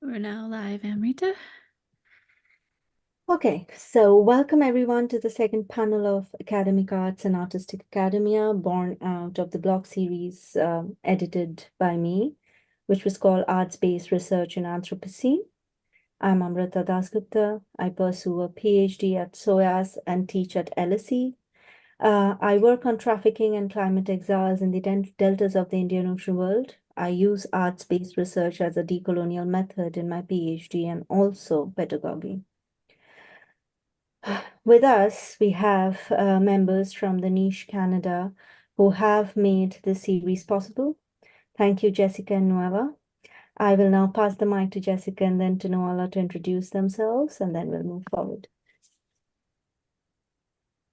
We're now live, Amrita. Okay, so welcome everyone to the second panel of Academic Arts and Artistic Academia, born out of the blog series edited by me, which was called Arts-Based Research in Anthropocene. I'm Amrita Dasgupta. I pursue a PhD at SOAS and teach at LSE. I work on trafficking and climate exiles in the deltas of the Indian Ocean world. I use arts-based research as a decolonial method in my PhD and also pedagogy. With us, we have members from the Niche Canada who have made this series possible. Thank you, Jessica and Nueva. I will now pass the mic to Jessica and then to Noella to introduce themselves, and then we'll move forward.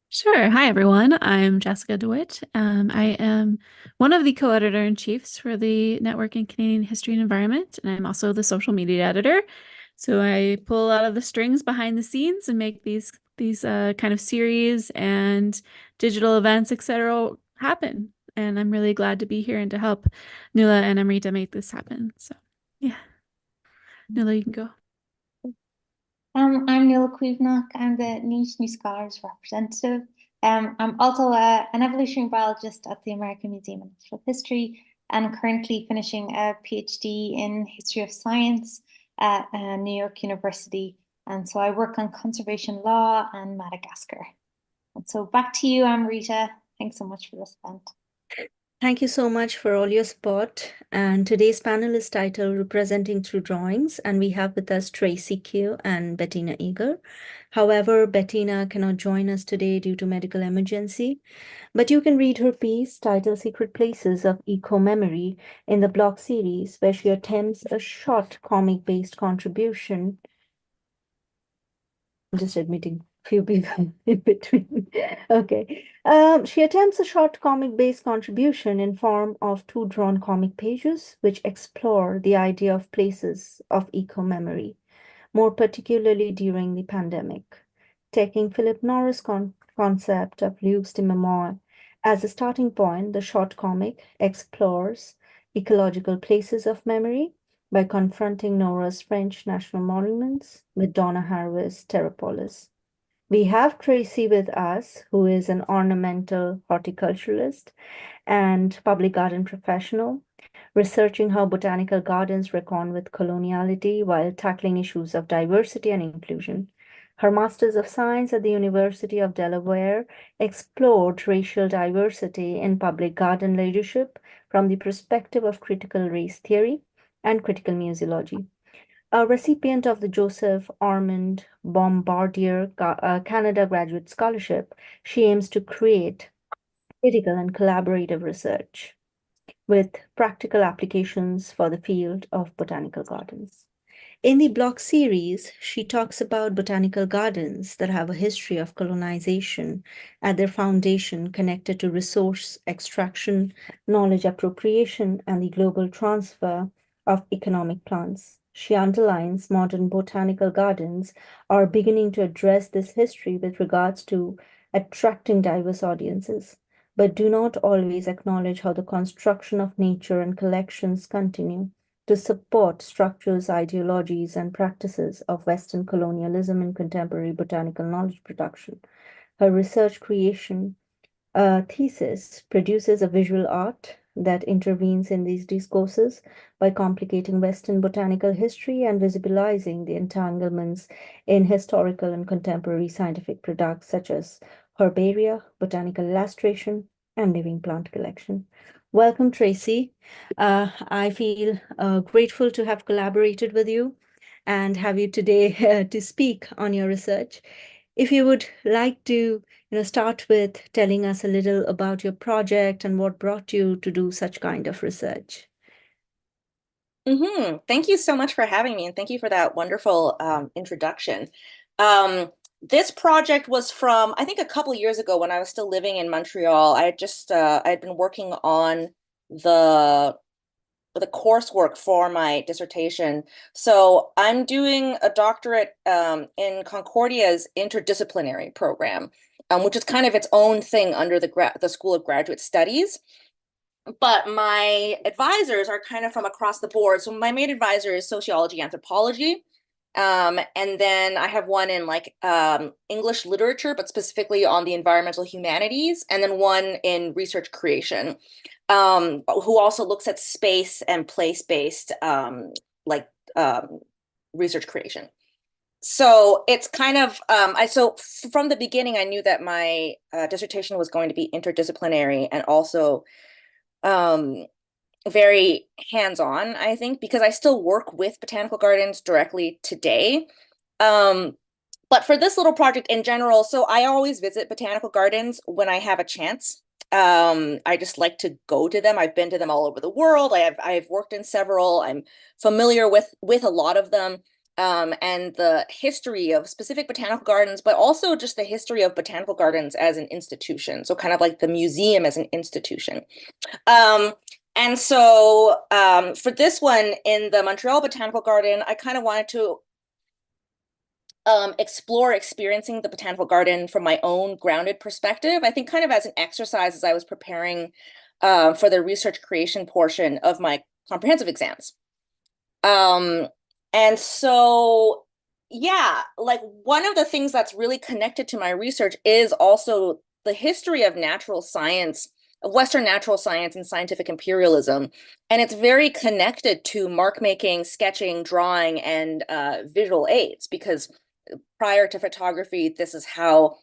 Sure. Hi, everyone. I'm Jessica DeWitt. I am one of the co-editor-in-chiefs for the Network in Canadian History and Environment, and I'm also the social media editor. So I pull a lot of the strings behind the scenes and make these kind of series and digital events, etc., happen. And I'm really glad to be here and to help Nuala and Amrita make this happen. So yeah, Nuala, you can go. I'm Neil Cuivnock. I'm the Niche New Scholars representative. I'm also an evolutionary biologist at the American Museum of Natural History and currently finishing a PhD in history of science at New York University. And so I work on conservation law and Madagascar. And so back to you, Amrita. Thanks so much for this event. Thank you so much for all your support. And today's panel is titled Representing Through Drawings, and we have with us Tracy Q and Bettina Eager. However, Bettina cannot join us today due to medical emergency, but you can read her piece titled Secret Places of Eco-Memory in the blog series, where she attempts a short comic-based contribution. I'm just admitting few people in between. Okay. She attempts a short comic-based contribution in form of two drawn comic pages, which explore the idea of places of eco-memory, more particularly during the pandemic. Taking Philip Norris' concept of lieux de mémoire as a starting point, the short comic explores ecological places of memory by confronting Norah's French national monuments with Donna Haraway's Terrapolis. We have Tracy with us, who is an ornamental horticulturalist and public garden professional, researching how botanical gardens reckon with coloniality while tackling issues of diversity and inclusion. Her Masters of Science at the University of Delaware explored racial diversity in public garden leadership from the perspective of critical race theory and critical museology. A recipient of the Joseph Ormond Bombardier Canada Graduate Scholarship, she aims to create critical and collaborative research with practical applications for the field of botanical gardens. In the blog series, she talks about botanical gardens that have a history of colonization at their foundation connected to resource extraction, knowledge appropriation, and the global transfer of economic plants. She underlines modern botanical gardens are beginning to address this history with regards to attracting diverse audiences, but do not always acknowledge how the construction of nature and collections continue to support structures, ideologies, and practices of Western colonialism in contemporary botanical knowledge production. Her research creation thesis produces a visual art that intervenes in these discourses by complicating Western botanical history and visibilizing the entanglements in historical and contemporary scientific products such as herbaria, botanical illustration, and living plant collection. Welcome, Tracy. I feel grateful to have collaborated with you and have you today to speak on your research. If you would like to start with telling us a little about your project and what brought you to do such kind of research. Thank you so much for having me, and thank you for that wonderful introduction. This project was from, I think, a couple years ago when I was still living in Montreal. I had been working on the the coursework for my dissertation. So I'm doing a doctorate in Concordia's interdisciplinary program, which is kind of its own thing under the School of Graduate Studies. But my advisors are kind of from across the board. So my main advisor is sociology, anthropology. And then I have one in like English literature, but specifically on the environmental humanities, and then one in research creation, who also looks at space and place-based like research creation. So it's kind of so from the beginning, I knew that my dissertation was going to be interdisciplinary and also very hands-on, I think, because I still work with botanical gardens directly today. But for this little project in general, so I always visit botanical gardens when I have a chance. I just like to go to them. I've been to them all over the world. I've worked in several. I'm familiar with a lot of them. And the history of specific botanical gardens, but also just the history of botanical gardens as an institution. So kind of like the museum as an institution. And so for this one in the Montreal Botanical Garden, I kind of wanted to explore experiencing the botanical garden from my own grounded perspective. I think kind of as an exercise as I was preparing for the research creation portion of my comprehensive exams. And so, yeah, like one of the things that's really connected to my research is also the history of natural science, of Western natural science and scientific imperialism. And it's very connected to mark making, sketching, drawing, and visual aids, because prior to photography, this is how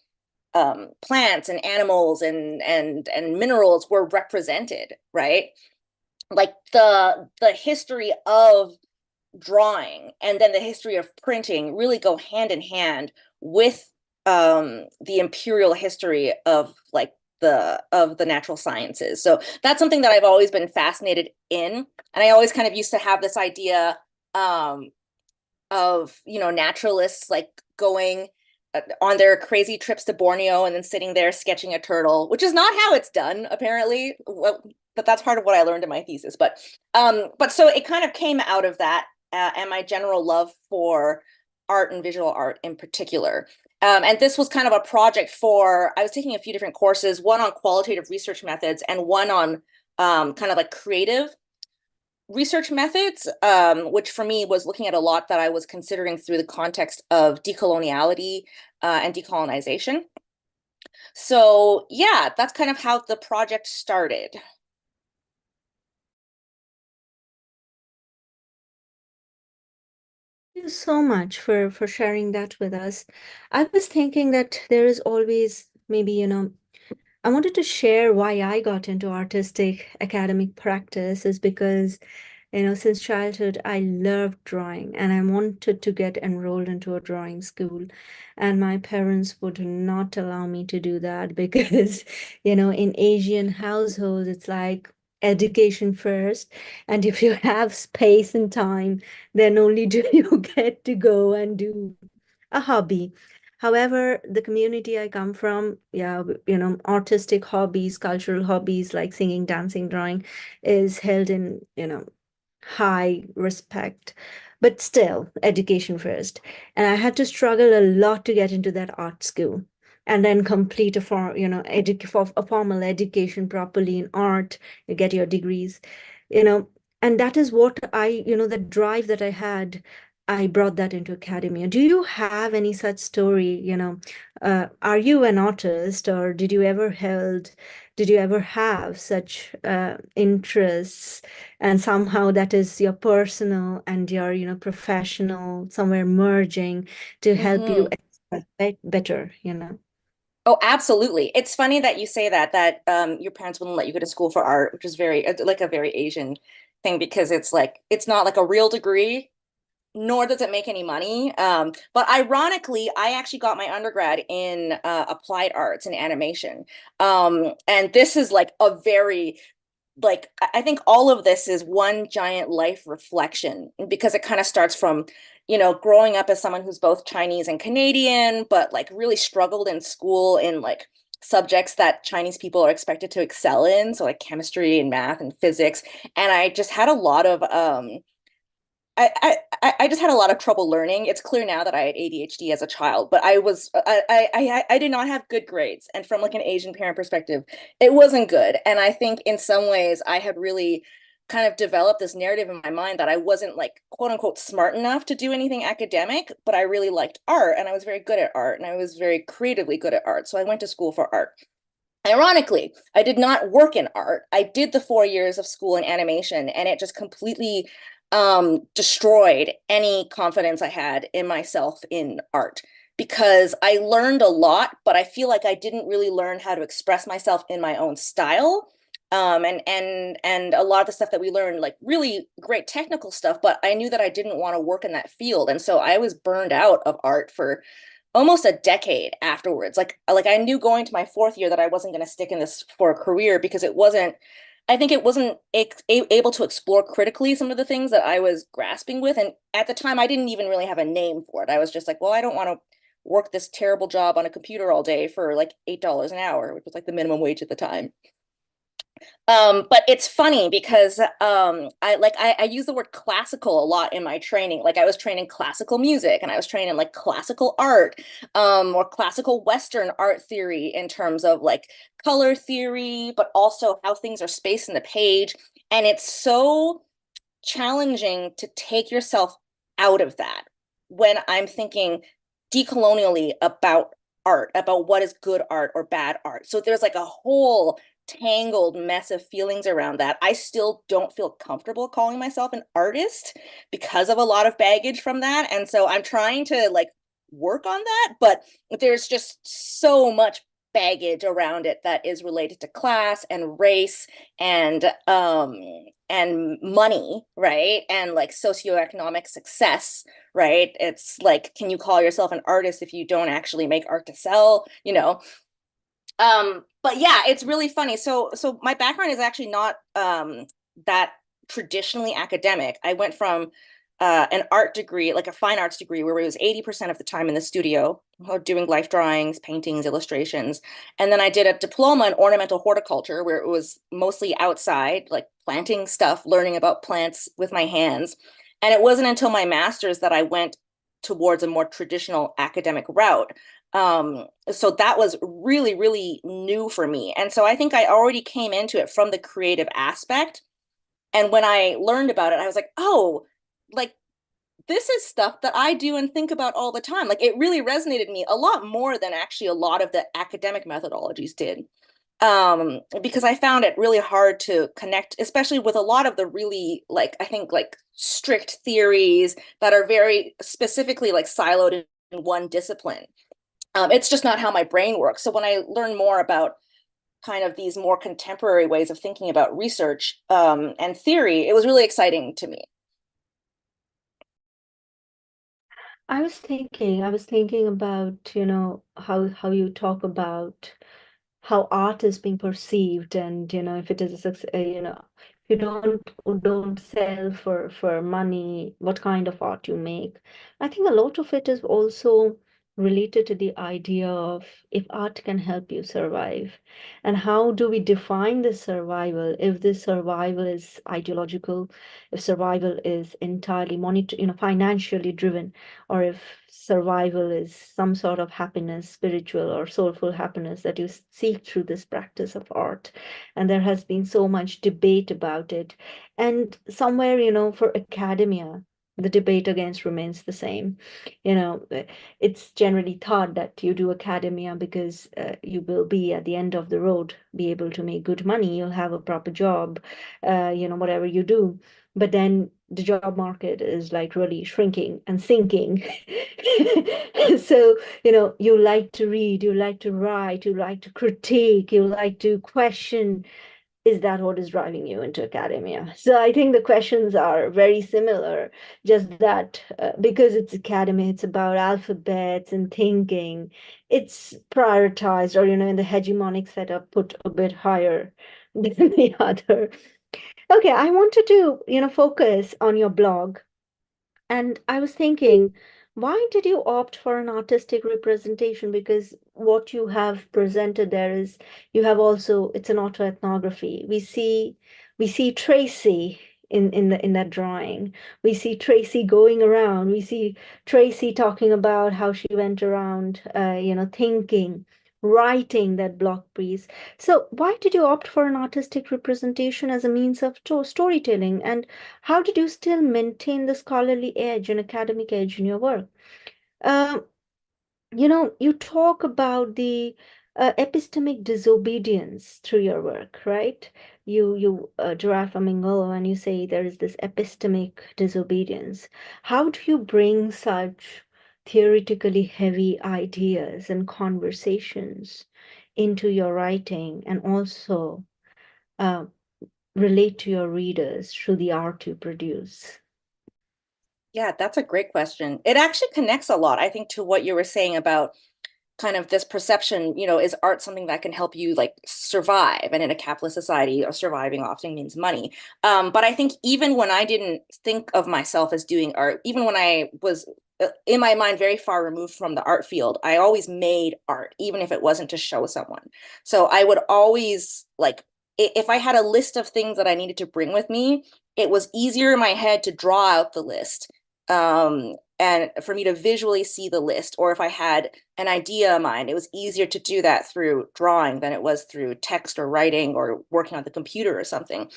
plants and animals and minerals were represented, right? Like the history of drawing and then the history of printing really go hand in hand with the imperial history of like the natural sciences. So that's something that I've always been fascinated in, and I always kind of used to have this idea of, you know, naturalists like going on their crazy trips to Borneo and then sitting there sketching a turtle, which is not how it's done, apparently. Well, but that's part of what I learned in my thesis. But so it kind of came out of that and my general love for art and visual art in particular. And this was kind of a project for, I was taking a few different courses, one on qualitative research methods and one on kind of like creative research methods, which for me was looking at a lot that I was considering through the context of decoloniality and decolonization. So yeah, that's kind of how the project started. Thank you so much for sharing that with us. I was thinking that there is always maybe, I wanted to share why I got into artistic academic practice is because, since childhood, I loved drawing and I wanted to get enrolled into a drawing school. And my parents would not allow me to do that because, in Asian households, it's like education first. And if you have space and time, then only do you get to go and do a hobby. However, the community I come from, yeah, artistic hobbies, cultural hobbies like singing, dancing, drawing is held in, high respect, but still education first. And I had to struggle a lot to get into that art school and then complete a formal education properly in art, you get your degrees, you know, and that is what the drive that I had. I brought that into academia. Do you have any such story? Are you an artist, or did you ever have such interests, and somehow that is your personal and your, professional somewhere merging to help you Mm-hmm. express better? Oh, absolutely. It's funny that you say that your parents wouldn't let you go to school for art, which is very like a very Asian thing, because it's like it's not like a real degree, nor does it make any money. But ironically, I actually got my undergrad in applied arts and animation. And this is like a very like I think all of this is one giant life reflection, because it kind of starts from, growing up as someone who's both Chinese and Canadian, but like really struggled in school in like subjects that Chinese people are expected to excel in, so like chemistry and math and physics. And I just had a lot of I just had a lot of trouble learning. It's clear now that I had ADHD as a child, but I did not have good grades. And from like an Asian parent perspective, it wasn't good. And I think in some ways I had really kind of developed this narrative in my mind that I wasn't like quote unquote smart enough to do anything academic, but I really liked art and I was very good at art and I was very creatively good at art. So I went to school for art. Ironically, I did not work in art. I did the 4 years of school in animation, and it just completely destroyed any confidence I had in myself in art because I learned a lot, but I feel like I didn't really learn how to express myself in my own style. And a lot of the stuff that we learned, like really great technical stuff, but I knew that I didn't want to work in that field. And so I was burned out of art for almost a decade afterwards. Like I knew going to my 4th year that I wasn't going to stick in this for a career because it wasn't I think it wasn't able to explore critically some of the things that I was grasping with. And at the time, I didn't even really have a name for it. I was just like, well, I don't want to work this terrible job on a computer all day for like $8 an hour, which was like the minimum wage at the time. But it's funny because I use the word classical a lot in my training. Like I was training classical music and I was training like classical art, or classical Western art theory in terms of like color theory, but also how things are spaced in the page. And it's so challenging to take yourself out of that when I'm thinking decolonially about art, about what is good art or bad art. So there's like a whole tangled mess of feelings around that. I still don't feel comfortable calling myself an artist because of a lot of baggage from that. And so I'm trying to like work on that, but there's just so much baggage around it that is related to class and race and money, right? And like socioeconomic success, right? It's like, can you call yourself an artist if you don't actually make art to sell, you know? But yeah, it's really funny. So my background is actually not that traditionally academic. I went from an art degree, like a fine arts degree, where it was 80% of the time in the studio, doing life drawings, paintings, illustrations. And then I did a diploma in ornamental horticulture, where it was mostly outside, like planting stuff, learning about plants with my hands. And it wasn't until my master's that I went towards a more traditional academic route. So that was really, really new for me. And so I think I already came into it from the creative aspect. And when I learned about it, I was like, oh, like this is stuff that I do and think about all the time. Like it really resonated me a lot more than actually a lot of the academic methodologies did. Because I found it really hard to connect, especially with a lot of the really like, I think like strict theories that are very specifically like siloed in one discipline. It's just not how my brain works. So when I learn more about kind of these more contemporary ways of thinking about research and theory, it was really exciting to me. I was thinking about, how you talk about how art is being perceived, and if it is a success, if you don't sell for money, what kind of art you make. I think a lot of it is also related to the idea of if art can help you survive, and how do we define this survival, if this survival is ideological, if survival is entirely financially driven, or if survival is some sort of happiness, spiritual or soulful happiness that you seek through this practice of art. And there has been so much debate about it. And somewhere, for academia, the debate against remains the same. It's generally thought that you do academia because you will be at the end of the road, be able to make good money, you'll have a proper job, whatever you do. But then the job market is like really shrinking and sinking. So, you like to read, you like to write, you like to critique, you like to question. Is that what is driving you into academia? So I think the questions are very similar, just that because it's academy, it's about alphabets and thinking, it's prioritized, or, in the hegemonic setup, put a bit higher than the other. Okay, I wanted to, focus on your blog. And I was thinking, Why did you opt for an artistic representation? Because what you have presented there is you have also it's an autoethnography. We see Tracy in that drawing. We see Tracy going around. We see Tracy talking about how she went around, thinking, writing that block piece. So why did you opt for an artistic representation as a means of storytelling? And how did you still maintain the scholarly edge and academic edge in your work? Um, you talk about the epistemic disobedience through your work, right? You derive from Ingolo and you say there is this epistemic disobedience. How do you bring such theoretically heavy ideas and conversations into your writing and also uh, relate to your readers through the art you produce? Yeah, that's a great question. It actually connects a lot, I think, to what you were saying about kind of this perception, is art something that can help you like survive? And in a capitalist society, surviving often means money. But I think even when I didn't think of myself as doing art, even when I was in my mind very far removed from the art field, I always made art, even if it wasn't to show someone. So I would always like, if I had a list of things that I needed to bring with me, it was easier in my head to draw out the list. And for me to visually see the list, or if I had an idea in mind, it was easier to do that through drawing than it was through text or writing or working on the computer or something.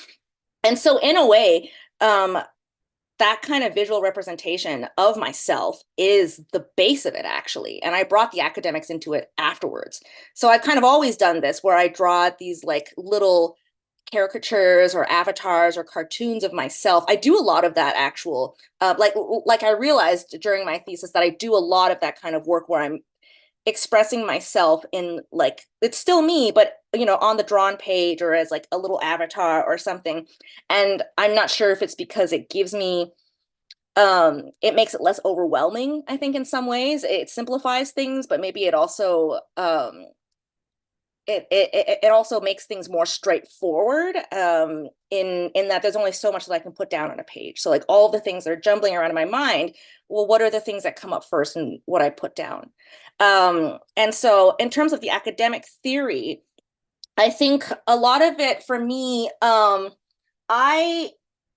And so in a way, that kind of visual representation of myself is the base of it, actually. And I brought the academics into it afterwards. So I've kind of always done this where I draw these like little caricatures or avatars or cartoons of myself. I do a lot of that actual, like I realized during my thesis that I do a lot of that kind of work where I'm expressing myself in like, it's still me, but on the drawn page or as like a little avatar or something. And I'm not sure if it's because it gives me, it makes it less overwhelming, I think in some ways. It simplifies things, but maybe it also, it also makes things more straightforward, in that there's only so much that I can put down on a page. So like all the things that are jumbling around in my mind, well, what are the things that come up first and what I put down? And so in terms of the academic theory, I think a lot of it for me, I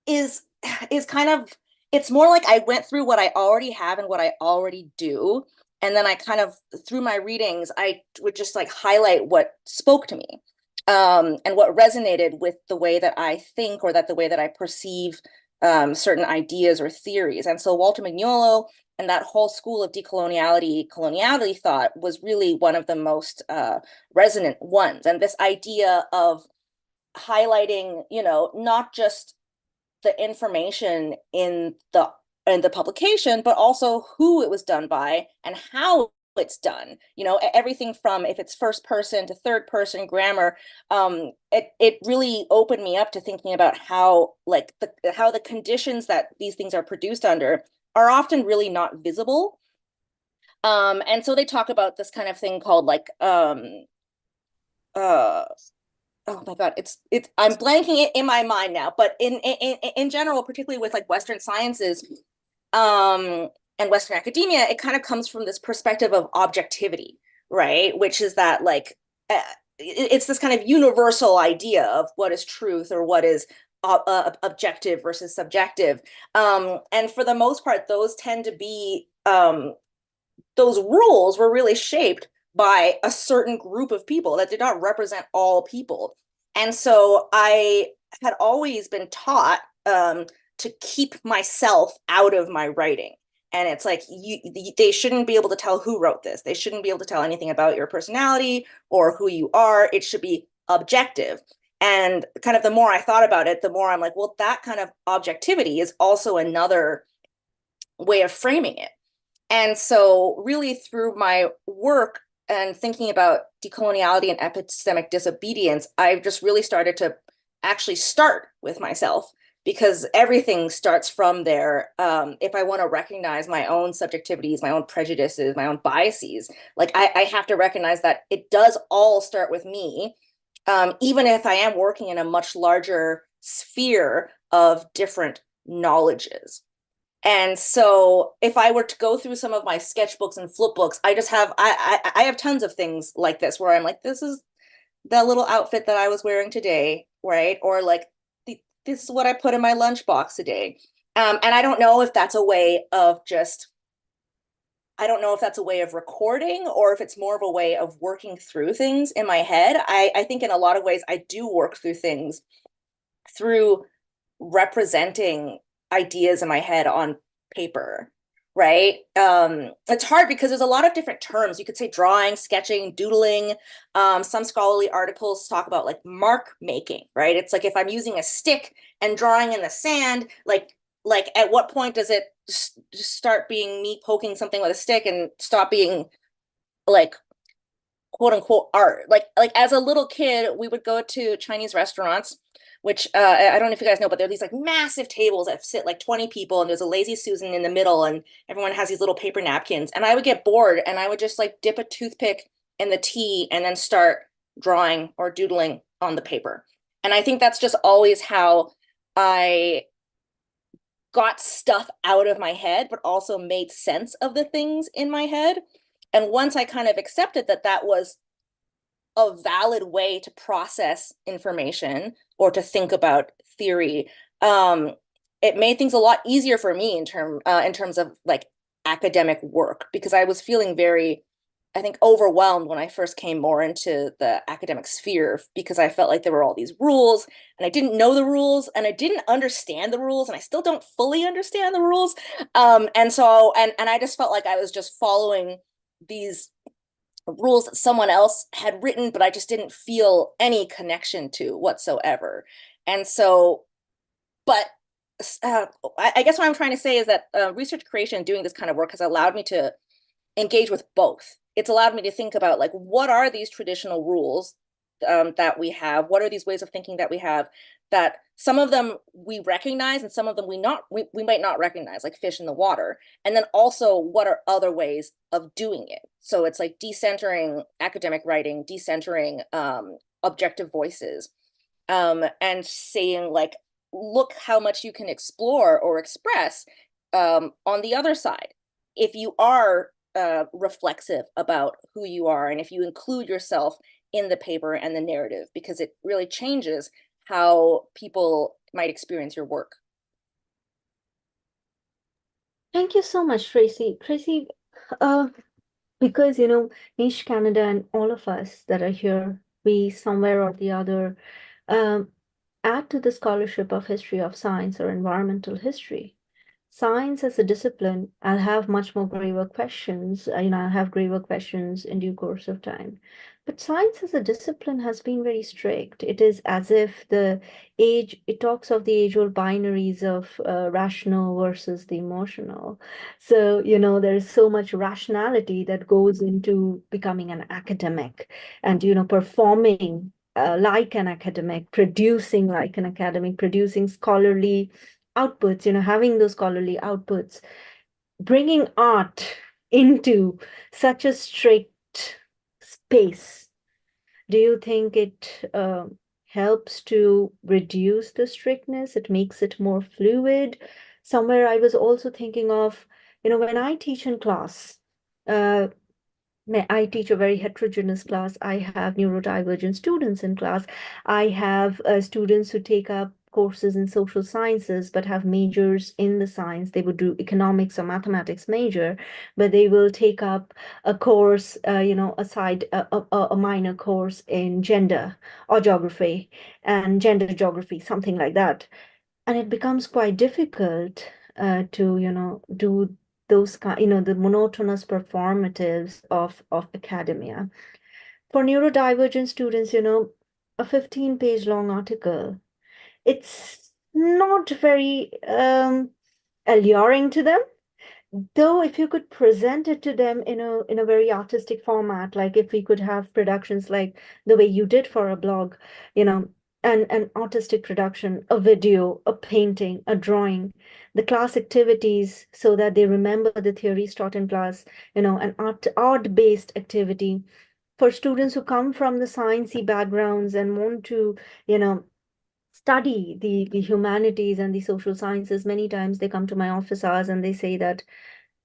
is is kind of, it's more like I went through what I already have and what I already do. And then I kind of, through my readings, I would just like highlight what spoke to me, and what resonated with the way that I think, or that the way that I perceive certain ideas or theories. And so Walter Mignolo and that whole school of coloniality thought was really one of the most resonant ones. And this idea of highlighting, not just the information in the publication, but also who it was done by and how it's done. Everything from if it's first person to third person grammar. It really opened me up to thinking about how like how the conditions that these things are produced under are often really not visible. And so they talk about this kind of thing called like uh oh my God, it's I'm blanking it in my mind now, but in general, particularly with like Western sciences, and Western academia, it kind of comes from this perspective of objectivity, right? Which is that like, it's this kind of universal idea of what is truth or what is objective versus subjective. And for the most part, those tend to be, those rules were really shaped by a certain group of people that did not represent all people. And so I had always been taught, to keep myself out of my writing. And it's like they shouldn't be able to tell who wrote this. They shouldn't be able to tell anything about your personality or who you are. It should be objective. And kind of the more I thought about it, the more I'm like, well, that kind of objectivity is also another way of framing it. And so really through my work and thinking about decoloniality and epistemic disobedience, I've just really started to actually start with myself, because everything starts from there. If I want to recognize my own subjectivities, my own prejudices, my own biases, like I have to recognize that it does all start with me, even if I am working in a much larger sphere of different knowledges. And so if I were to go through some of my sketchbooks and flipbooks, I have tons of things like this where I'm like, this is the little outfit that I was wearing today, right? Or like this is what I put in my lunchbox today. And I don't know if that's a way of just, I don't know if that's a way of recording or if it's more of a way of working through things in my head. I think in a lot of ways I do work through things through representing ideas in my head on paper, right? It's hard because there's a lot of different terms. You could say drawing, sketching, doodling. Some scholarly articles talk about like mark making, right? It's like if I'm using a stick and drawing in the sand, like at what point does it just start being me poking something with a stick and stop being like quote unquote art. Like as a little kid, we would go to Chinese restaurants, which I don't know if you guys know, but there are these like massive tables that sit like 20 people, and there's a lazy Susan in the middle, and everyone has these little paper napkins. And I would get bored, and I would just like dip a toothpick in the tea and then start drawing or doodling on the paper. And I think that's just always how I got stuff out of my head, but also made sense of the things in my head. And once I kind of accepted that that was a valid way to process information or to think about theory, it made things a lot easier for me in terms of like academic work, because I was feeling very, I think, overwhelmed when I first came more into the academic sphere, because I felt like there were all these rules and I didn't know the rules and I didn't understand the rules and I still don't fully understand the rules. And I just felt like I was just following these rules that someone else had written, but I just didn't feel any connection to whatsoever. And so, but I guess what I'm trying to say is that research creation, doing this kind of work, has allowed me to engage with both. It's allowed me to think about like, what are these traditional rules that we have? What are these ways of thinking that we have, that some of them we recognize and some of them we might not recognize, like fish in the water. And then also, what are other ways of doing it? So it's like decentering academic writing, decentering objective voices, and saying like, look how much you can explore or express on the other side if you are reflexive about who you are, and if you include yourself in the paper and the narrative, because it really changes how people might experience your work. Thank you so much, Tracy. Tracy, because Niche Canada and all of us that are here, we somewhere or the other um, add to the scholarship of history of science or environmental history. Science as a discipline, I'll have much more graver questions. I'll have graver questions in due course of time. But science as a discipline has been very strict. It is as if it talks of the age-old binaries of rational versus the emotional. So, there's so much rationality that goes into becoming an academic and, performing like an academic, producing like an academic, producing scholarly outputs, having those scholarly outputs, bringing art into such a strict space. Do you think it helps to reduce the strictness? It makes it more fluid? Somewhere I was also thinking of, when I teach in class, uh, I teach a very heterogeneous class. I have neurodivergent students in class. I have students who take up courses in social sciences but have majors in the science. They would do economics or mathematics major, but they will take up a course, a minor course in gender or geography and gender geography, something like that. And it becomes quite difficult to, do those kind, the monotonous performatives of academia. For neurodivergent students, a 15-page long article, it's not very alluring to them. Though if you could present it to them in a very artistic format, like if we could have productions like the way you did for a blog, an artistic production, a video, a painting, a drawing, the class activities so that they remember the theories taught in class, an art-based activity for students who come from the sciencey backgrounds and want to, you know, study the humanities and the social sciences, many times they come to my office hours and they say that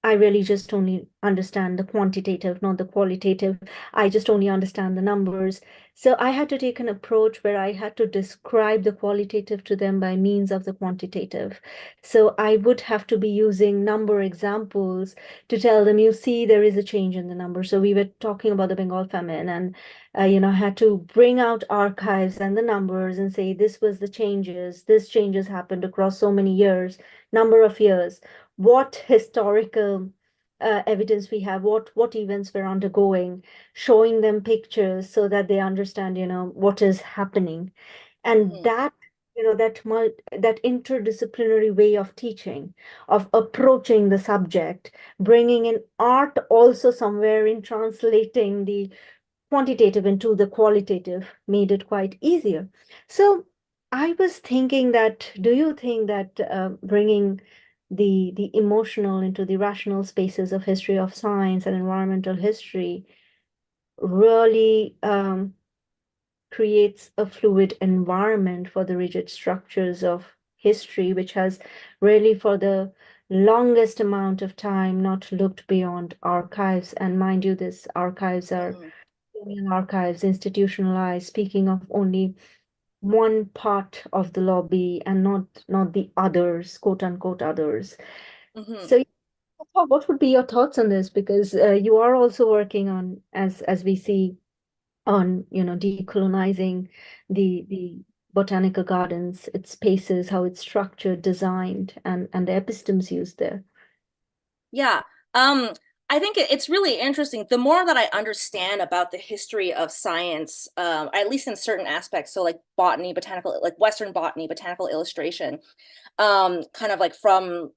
I really just only understand the quantitative, not the qualitative. I just only understand the numbers. So I had to take an approach where I had to describe the qualitative to them by means of the quantitative. So I would have to be using number examples to tell them, you see, there is a change in the number. So we were talking about the Bengal famine, and I had to bring out archives and the numbers and say, this was the changes. This changes happened across so many years, number of years, what historical evidence we have, what events we're undergoing, showing them pictures so that they understand, what is happening. And Mhm. that interdisciplinary way of teaching, of approaching the subject, bringing in art also somewhere in translating the quantitative into the qualitative made it quite easier. So I was thinking that, do you think that bringing the emotional into the rational spaces of history of science and environmental history really creates a fluid environment for the rigid structures of history, which has really for the longest amount of time not looked beyond archives? And mind you, these archives are Mhm. archives institutionalized, speaking of only one part of the lobby and not the others, quote unquote others. Mhm. So what would be your thoughts on this? Because you are also working on, as we see, on decolonizing the botanical gardens, its spaces, how it's structured, designed, and the epistemes used there. Yeah. I think it's really interesting. The more that I understand about the history of science, at least in certain aspects, so like botany, botanical, like Western botany, botanical illustration, kind of like from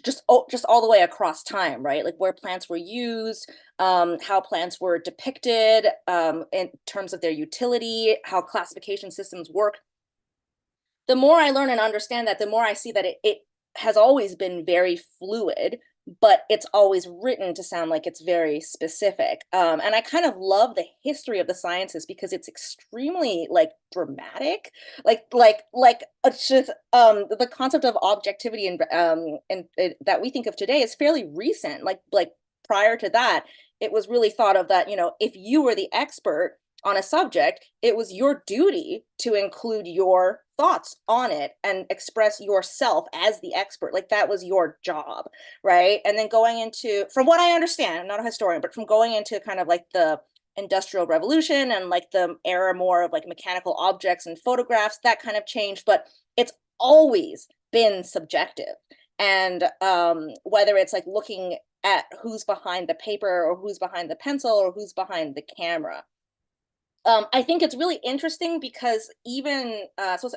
just all the way across time, right? Like where plants were used, how plants were depicted, in terms of their utility, how classification systems work. The more I learn and understand that, the more I see that it has always been very fluid, but it's always written to sound like it's very specific. And I kind of love the history of the sciences because it's extremely like dramatic, like it's just the concept of objectivity and that we think of today is fairly recent. Like prior to that, it was really thought of that, if you were the expert on a subject, it was your duty to include your thoughts on it and express yourself as the expert. Like that was your job, right? And then going into, from what I understand, I'm not a historian, but from going into kind of like the industrial revolution and like the era more of like mechanical objects and photographs, that kind of changed, but it's always been subjective. And whether it's like looking at who's behind the paper or who's behind the pencil or who's behind the camera. I think it's really interesting because even so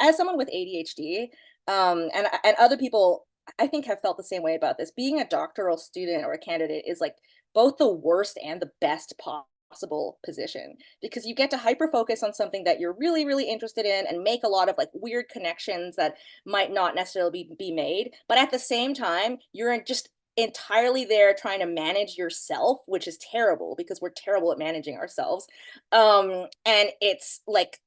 as someone with ADHD, and other people I think have felt the same way about this. Being a doctoral student or a candidate is like both the worst and the best possible position because you get to hyper focus on something that you're really really interested in and make a lot of like weird connections that might not necessarily be made, but at the same time you're just entirely there trying to manage yourself, which is terrible because we're terrible at managing ourselves. And it's like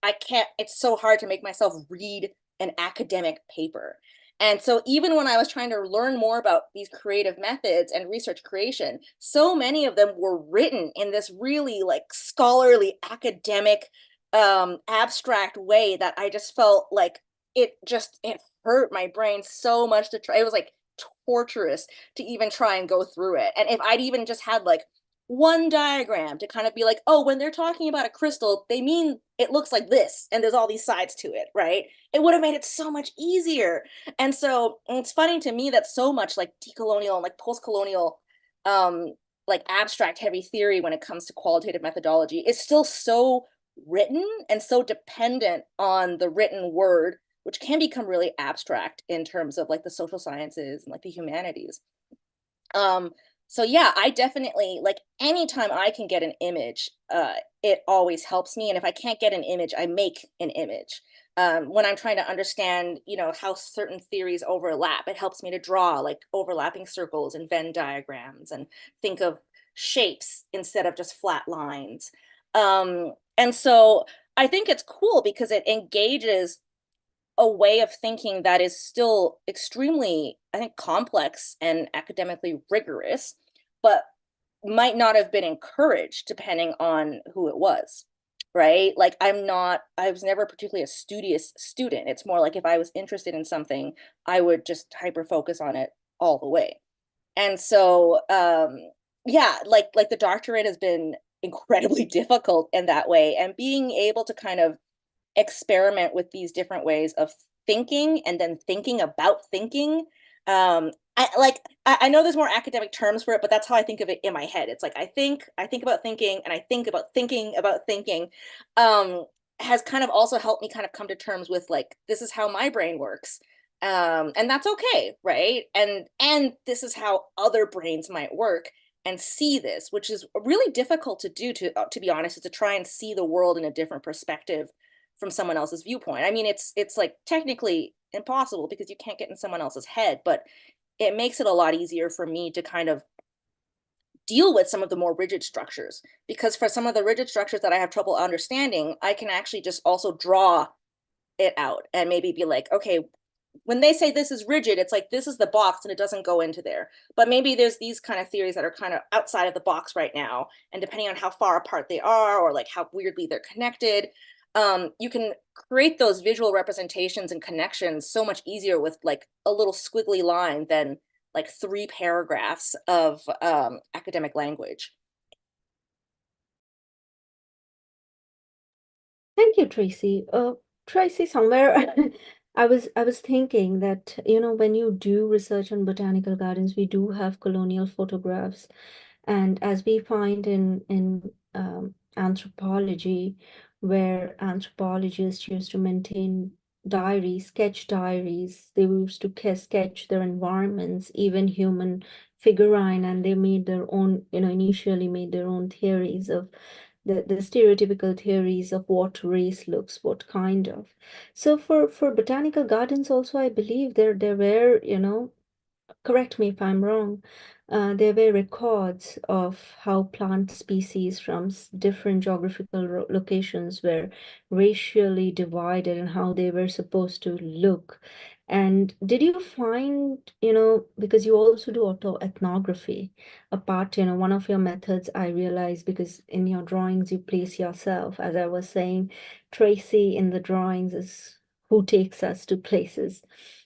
I can't, it's so hard to make myself read an academic paper. And so even when I was trying to learn more about these creative methods and research creation, so many of them were written in this really like scholarly academic abstract way that I just felt like it hurt my brain so much to try. It was like torturous to even try and go through it. And if I'd even just had like one diagram to kind of be like, oh, when they're talking about a crystal, they mean it looks like this, and there's all these sides to it, right? It would have made it so much easier. And so it's funny to me that so much like decolonial and like post-colonial, um, like abstract heavy theory when it comes to qualitative methodology is still so written and so dependent on the written word, which can become really abstract in terms of like the social sciences and like the humanities. Um, so yeah, I definitely like anytime I can get an image, it always helps me. And if I can't get an image, I make an image. When I'm trying to understand, how certain theories overlap, it helps me to draw like overlapping circles and Venn diagrams and think of shapes instead of just flat lines. And so I think it's cool because it engages a way of thinking that is still extremely, I think, complex and academically rigorous, but might not have been encouraged depending on who it was, right? Like I was never particularly a studious student. It's more like if I was interested in something, I would just hyper focus on it all the way. And so, yeah, like the doctorate has been incredibly difficult in that way. And being able to kind of experiment with these different ways of thinking and then thinking about thinking. I know there's more academic terms for it, but that's how I think of it in my head. It's like I think about thinking, and I think about thinking about thinking. Has kind of also helped me kind of come to terms with like this is how my brain works. And that's okay, right? And this is how other brains might work and see this, which is really difficult to do, to be honest, is to try and see the world in a different perspective from someone else's viewpoint. I mean, it's like technically impossible because you can't get in someone else's head, but it makes it a lot easier for me to kind of deal with some of the more rigid structures, because for some of the rigid structures that I have trouble understanding, I can actually just also draw it out and maybe be like, okay, when they say this is rigid, it's like this is the box and it doesn't go into there. But maybe there's these kind of theories that are kind of outside of the box right now. And depending on how far apart they are or like how weirdly they're connected, you can create those visual representations and connections so much easier with like a little squiggly line than like 3 paragraphs of academic language. Thank you, Tracy. Tracy, somewhere I was thinking that, when you do research on botanical gardens, we do have colonial photographs. And as we find in anthropology, where anthropologists used to maintain diaries, sketch diaries, they used to sketch their environments, even human figurine, and they made their own, initially made their own theories of the stereotypical theories of what race looks, what kind of. So for botanical gardens also, I believe there were, correct me if I'm wrong, there were records of how plant species from different geographical locations were racially divided and how they were supposed to look. And did you find, because you also do autoethnography, apart, one of your methods I realized, because in your drawings you place yourself, as I was saying, Tracy in the drawings is who takes us to places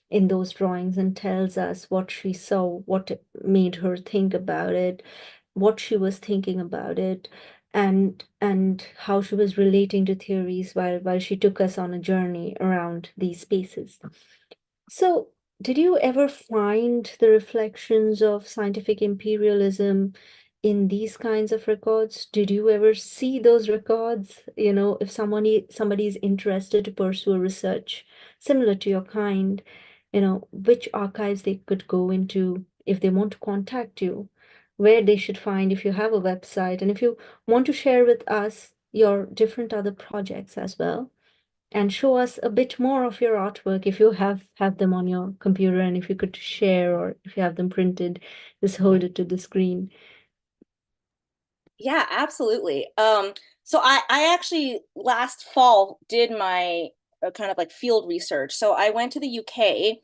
in those drawings and tells us what she saw, what made her think about it, what she was thinking about it, and how she was relating to theories while she took us on a journey around these spaces. So, did you ever find the reflections of scientific imperialism in these kinds of records? Did you ever see those records? If somebody is interested to pursue a research similar to your kind, which archives they could go into if they want to contact you, where they should find if you have a website, and if you want to share with us your different other projects as well and show us a bit more of your artwork if you have them on your computer, and if you could share, or if you have them printed, just hold it to the screen. Yeah, absolutely. So I actually last fall did my kind of like field research. So I went to the UK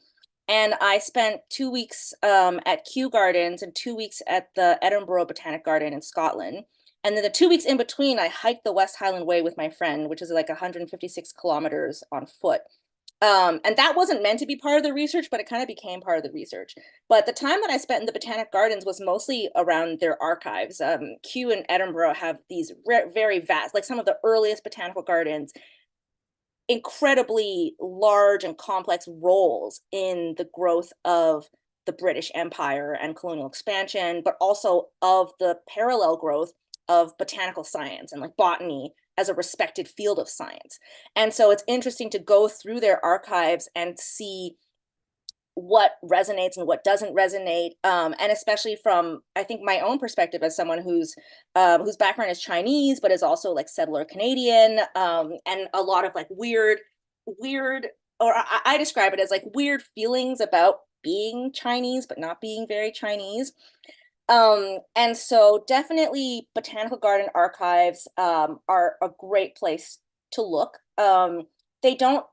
and I spent 2 weeks at Kew Gardens and 2 weeks at the Edinburgh Botanic Garden in Scotland. And then the 2 weeks in between, I hiked the West Highland Way with my friend, which is like 156 kilometers on foot. And that wasn't meant to be part of the research, but it kind of became part of the research. But the time that I spent in the Botanic Gardens was mostly around their archives. Kew and Edinburgh have these very vast, like some of the earliest botanical gardens, incredibly large and complex roles in the growth of the British Empire and colonial expansion, but also of the parallel growth of botanical science and like botany as a respected field of science. And so it's interesting to go through their archives and see what resonates and what doesn't resonate, and especially from I think my own perspective as someone whose background is Chinese but is also like settler Canadian, and a lot of like weird, or I describe it as like weird feelings about being Chinese but not being very Chinese. And so definitely botanical garden archives are a great place to look. They don't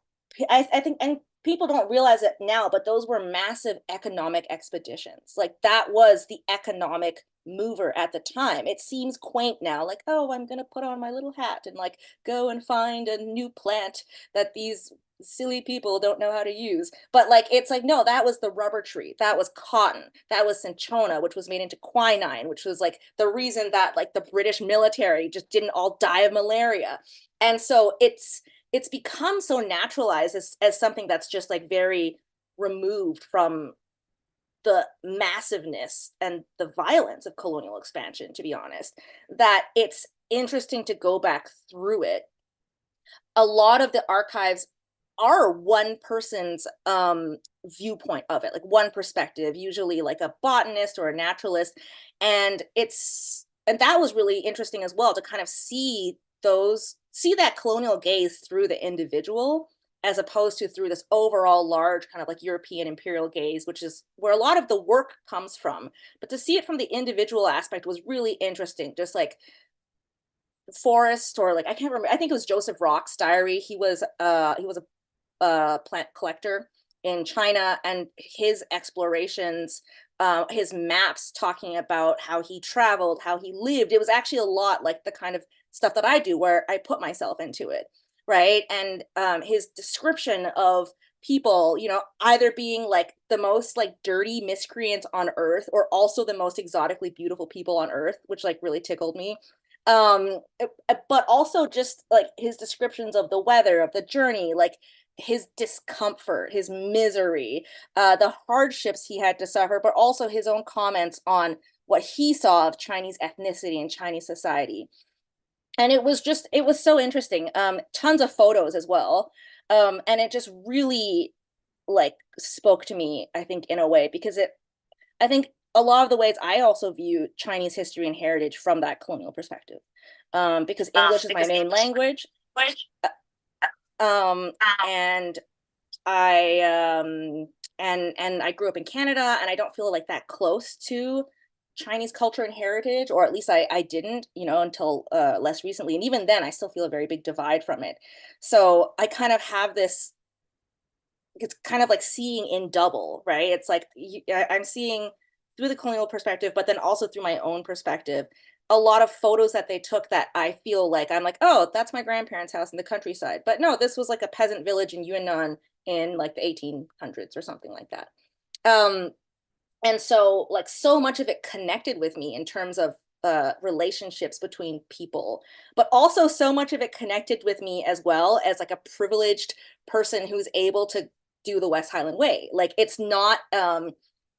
I think, and people don't realize it now, but those were massive economic expeditions. Like that was the economic mover at the time. It seems quaint now, like, oh, I'm gonna put on my little hat and like go and find a new plant that these silly people don't know how to use. But like it's like, no, that was the rubber tree, that was cotton, that was cinchona, which was made into quinine, which was like the reason that like the British military just didn't all die of malaria. And so it's become so naturalized as something that's just like very removed from the massiveness and the violence of colonial expansion, to be honest, that it's interesting to go back through it. A lot of the archives are one person's viewpoint of it, like one perspective, usually like a botanist or a naturalist. And that was really interesting as well, to kind of see that colonial gaze through the individual, as opposed to through this overall large kind of like European imperial gaze, which is where a lot of the work comes from. But to see it from the individual aspect was really interesting. Just like Forrest, or like I can't remember, I think it was Joseph Rock's diary. He was a plant collector in China, and his explorations, his maps talking about how he traveled, how he lived. It was actually a lot like the kind of stuff that I do, where I put myself into it, right? And his description of people, either being like the most like dirty miscreants on earth, or also the most exotically beautiful people on earth, which like really tickled me. But also just like his descriptions of the weather, of the journey, like his discomfort, his misery, the hardships he had to suffer, but also his own comments on what he saw of Chinese ethnicity and Chinese society. And it was so interesting. Tons of photos as well. And it just really like spoke to me, I think, in a way, because I think a lot of the ways I also view Chinese history and heritage from that colonial perspective. Because English is my main language. And I grew up in Canada, and I don't feel like that close to Chinese culture and heritage, or at least I didn't, until less recently. And even then, I still feel a very big divide from it. So I kind of have this, it's kind of like seeing in double, right? It's like I'm seeing through the colonial perspective, but then also through my own perspective, a lot of photos that they took that I feel like I'm like, oh, that's my grandparents' house in the countryside. But no, this was like a peasant village in Yunnan in like the 1800s or something like that. And so like so much of it connected with me in terms of relationships between people, but also so much of it connected with me as well as like a privileged person who's able to do the West Highland Way. Like it's not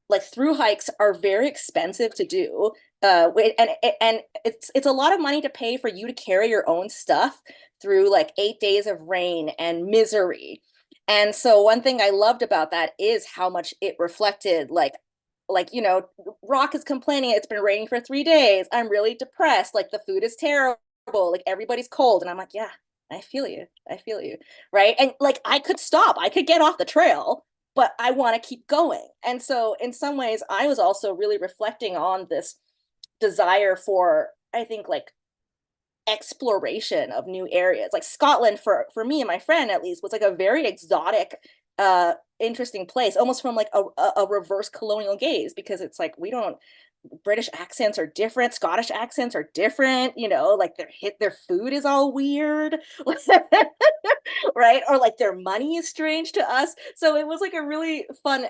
like through hikes are very expensive to do. And it's a lot of money to pay for you to carry your own stuff through like 8 days of rain and misery. And so one thing I loved about that is how much it reflected like Rock is complaining it's been raining for 3 days. I'm really depressed. Like the food is terrible. Like everybody's cold. And I'm like, yeah, I feel you. I feel you. Right. And like I could stop. I could get off the trail, but I want to keep going. And so in some ways, I was also really reflecting on this desire for, I think, like exploration of new areas. Like Scotland, for me and my friend at least, was like a very exotic, interesting place, almost from like a reverse colonial gaze, because it's like British accents are different, Scottish accents are different, like their food is all weird. Right? Or like their money is strange to us. So it was like a really fun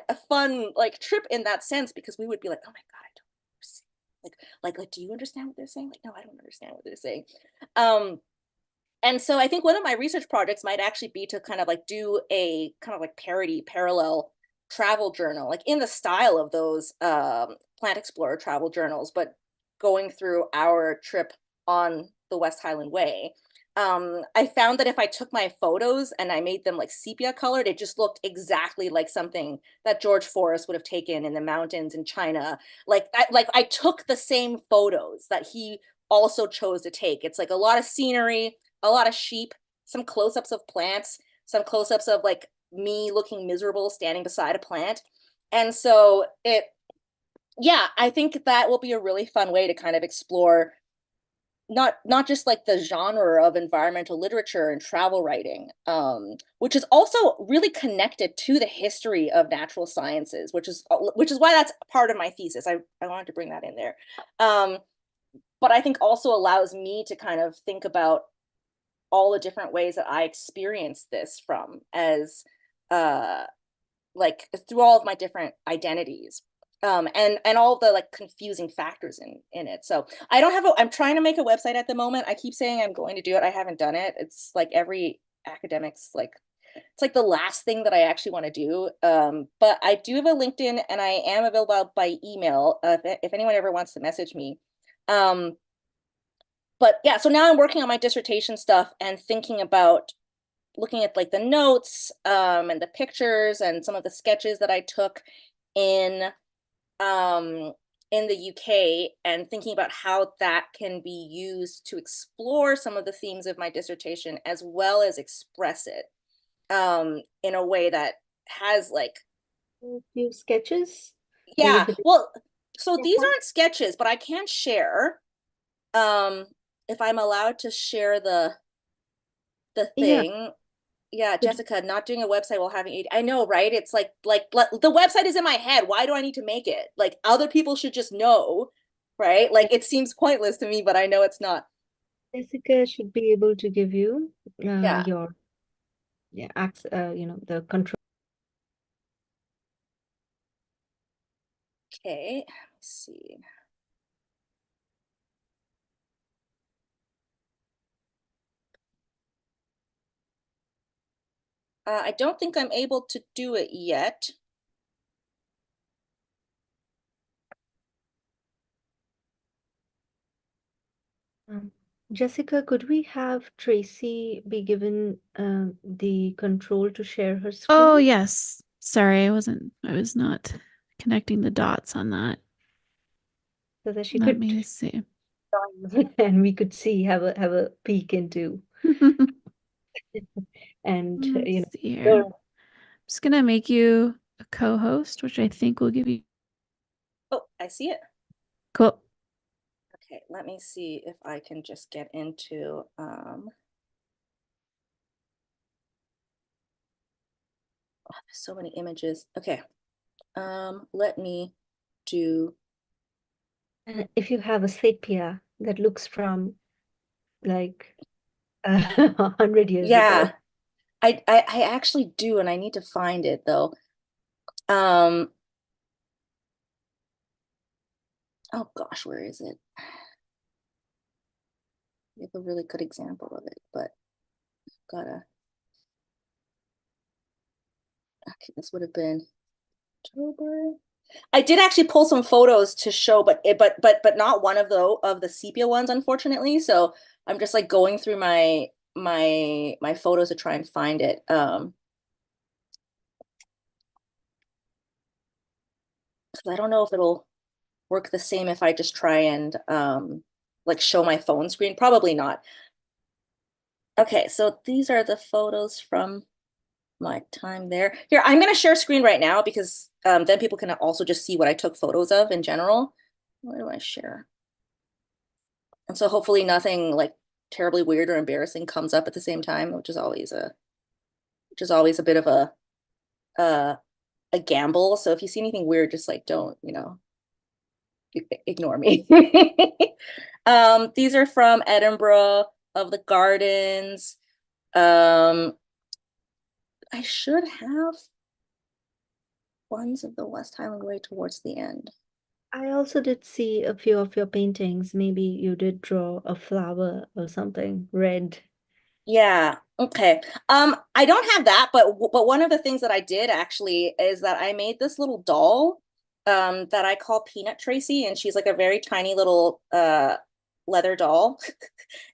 like trip in that sense, because we would be like, oh my God, I don't understand. Like, do you understand what they're saying? Like, no, I don't understand what they're saying. And so I think one of my research projects might actually be to kind of like do a kind of like parallel travel journal, like in the style of those Plant Explorer travel journals, but going through our trip on the West Highland Way. I found that if I took my photos and I made them like sepia colored, it just looked exactly like something that George Forrest would have taken in the mountains in China. Like I took the same photos that he also chose to take. It's like a lot of scenery, a lot of sheep, some close-ups of plants, some close-ups of like me looking miserable standing beside a plant. And so I think that will be a really fun way to kind of explore not just like the genre of environmental literature and travel writing, which is also really connected to the history of natural sciences, which is why that's part of my thesis. I wanted to bring that in there. But I think also allows me to kind of think about all the different ways that I experience this from as like through all of my different identities. And all the like confusing factors in it. So I don't have I'm trying to make a website at the moment. I keep saying I'm going to do it. I haven't done it. It's like every academic's like, it's like the last thing that I actually want to do. But I do have a LinkedIn and I am available by email if anyone ever wants to message me. But yeah, so now I'm working on my dissertation stuff and thinking about looking at like the notes and the pictures and some of the sketches that I took in the UK and thinking about how that can be used to explore some of the themes of my dissertation as well as express it in a way that has like A few sketches. Maybe yeah, could well, so you these aren't sketches, but I can share um if I'm allowed to share the yeah, thing. Yeah, could Jessica, not doing a website while having AD. I know, right? It's like the website is in my head. Why do I need to make it? Like other people should just know, right? Like it seems pointless to me, but I know it's not. Jessica should be able to give you Yeah. your access, the control. Okay. Let me see. I don't think I'm able to do it yet. Jessica, could we have Tracy be given the control to share her Oh, screen yes. Sorry, I was not connecting the dots on that. so that she Let could me see. join and we could see have a peek into and Let's see here. I'm your just gonna make you a co-host, which I think will give you Oh, I see it. cool. Okay, let me see if I can just get into oh, there's so many images. Okay. Let me do and if you have a sepia that looks from like 100 years yeah. ago. I actually do, and I need to find it though. Um, oh gosh, where is it? We have a really good example of it, but gotta, okay, this would have been October. I did actually pull some photos to show, but not one of the sepia ones, unfortunately. So I'm just like going through my photos to try and find it. 'Cause I don't know if it'll work the same if I just try and like show my phone screen. Probably not. Okay, so these are the photos from my time there. Here, I'm going to share screen right now because then people can also just see what I took photos of in general. Where do I share? And so hopefully nothing like terribly weird or embarrassing comes up at the same time, which is always a bit of uh, a gamble. So if you see anything weird, just like don't, ignore me. These are from Edinburgh of the Gardens. I should have ones of the West Highland Way towards the end. I also did see a few of your paintings. Maybe you did draw a flower or something red. Yeah. Okay. I don't have that, but one of the things that I did actually is that I made this little doll that I call Peanut Tracy, and she's like a very tiny little leather doll.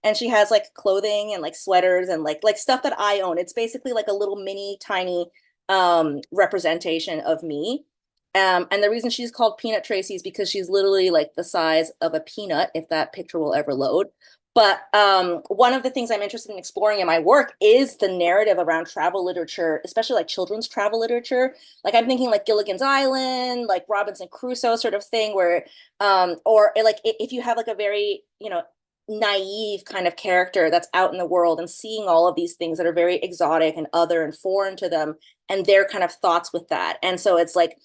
And she has like clothing and like sweaters and like stuff that I own. It's basically like a little mini tiny representation of me. And the reason she's called Peanut Tracy is because she's literally like the size of a peanut, if that picture will ever load. But one of the things I'm interested in exploring in my work is the narrative around travel literature, especially like children's travel literature. Like I'm thinking like Gilligan's Island, like Robinson Crusoe sort of thing, where or like if you have like a very, naive kind of character that's out in the world and seeing all of these things that are very exotic and other and foreign to them and their kind of thoughts with that. And so it's like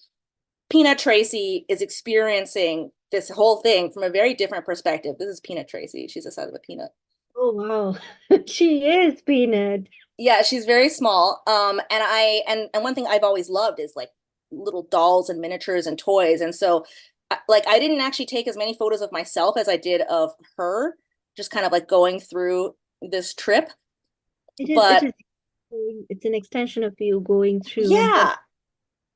Peanut Tracy is experiencing this whole thing from a very different perspective. This is Peanut Tracy. She's the size of a peanut. Oh wow. She is Peanut. Yeah, she's very small. And one thing I've always loved is like little dolls and miniatures and toys. And so like I didn't actually take as many photos of myself as I did of her, just kind of like going through this trip. It But is it's an extension of you going through yeah,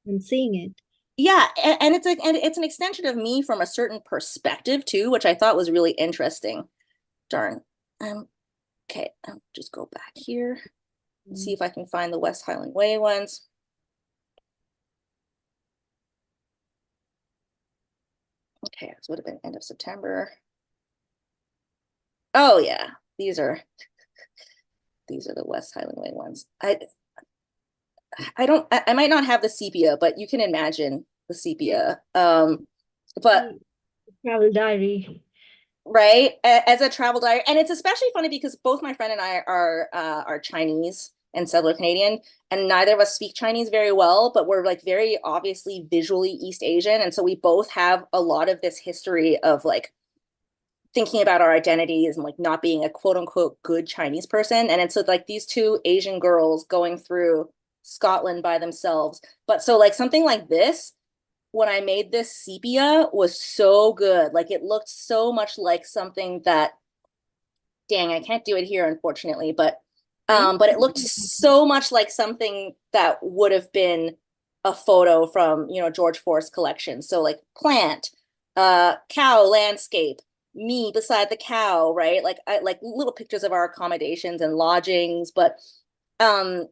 and seeing it. yeah, and it's an extension of me from a certain perspective too, which I thought was really interesting. Darn. Okay, I'll just go back here and see if I can find the West Highland Way ones. Okay, this would have been end of September. Oh yeah, these are the West Highland Way ones. I might not have the sepia, but you can imagine the sepia. But Travel diary. right, as a travel diary, and it's especially funny because both my friend and I are Chinese and settler Canadian, and neither of us speak Chinese very well, but we're like very obviously visually East Asian, and so we both have a lot of this history of like thinking about our identities and like not being a quote unquote good Chinese person. And it's like these two Asian girls going through Scotland by themselves. But so like something like this, when I made this sepia was so good. Like it looked so much like something that, dang, I can't do it here, unfortunately, but it looked so much like something that would have been a photo from, George Forrest collection. So like plant, cow landscape, me beside the cow, right? Like I like little pictures of our accommodations and lodgings, but um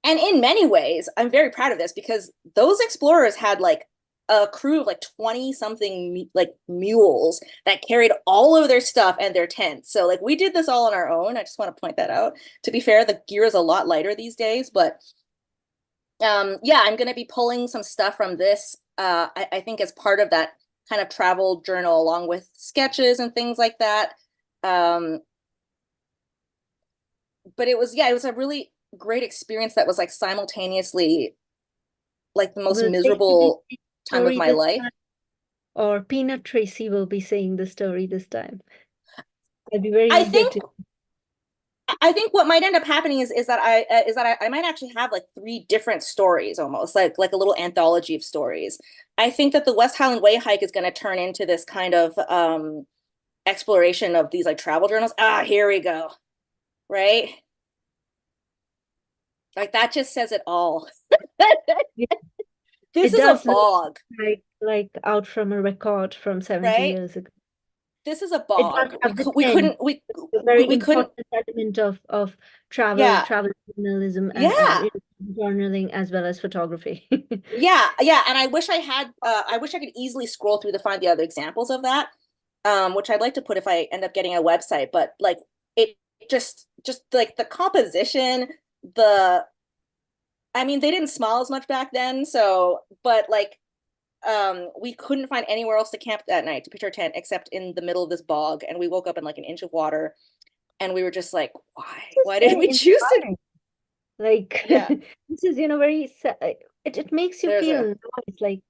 and in many ways, I'm very proud of this because those explorers had like a crew of like 20 something like mules that carried all of their stuff and their tents. So like we did this all on our own. I just want to point that out. To be fair, the gear is a lot lighter these days, but yeah, I'm going to be pulling some stuff from this. I think as part of that kind of travel journal along with sketches and things like that. Um, but it was, yeah, it was a really great experience that was like simultaneously like the most Will Tracy be miserable saying the time of story my this life. time, or Peanut Tracy will be saying the story this time? I'd be very I eager think to. I think what might end up happening is that I might actually have like three different stories almost like a little anthology of stories. I think that the West Highland Way hike is going to turn into this kind of exploration of these like travel journals. Ah, here we go. Right? Like that just says it all. This It is a does look bog, like out from a record from 70 right? years ago. This is a It does bog. We have the could we tent, couldn't we a very we couldn't. important element of Yeah, travel journalism and yeah. journaling as well as photography. Yeah, and I wish I could easily scroll through to find the other examples of that. Which I'd like to put if I end up getting a website, but like it just like the composition, the I mean they didn't smile as much back then, so but like we couldn't find anywhere else to camp that night to pitch our tent except in the middle of this bog, and we woke up in like an inch of water and we were just like, why? It's Why did very we choose to? inspiring. Like Yeah, this is, it makes you there's feel a nice. Like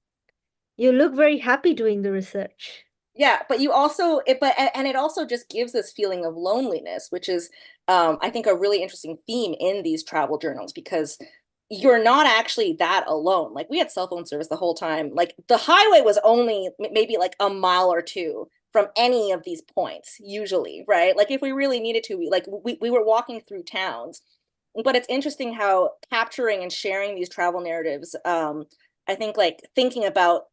you look very happy doing the research. Yeah, but you also and it also just gives this feeling of loneliness, which is I think a really interesting theme in these travel journals because you're not actually that alone. Like we had cell phone service the whole time. Like the highway was only maybe like a mile or two from any of these points, usually, right? Like if we really needed to, we were walking through towns. But it's interesting how capturing and sharing these travel narratives, I think like thinking about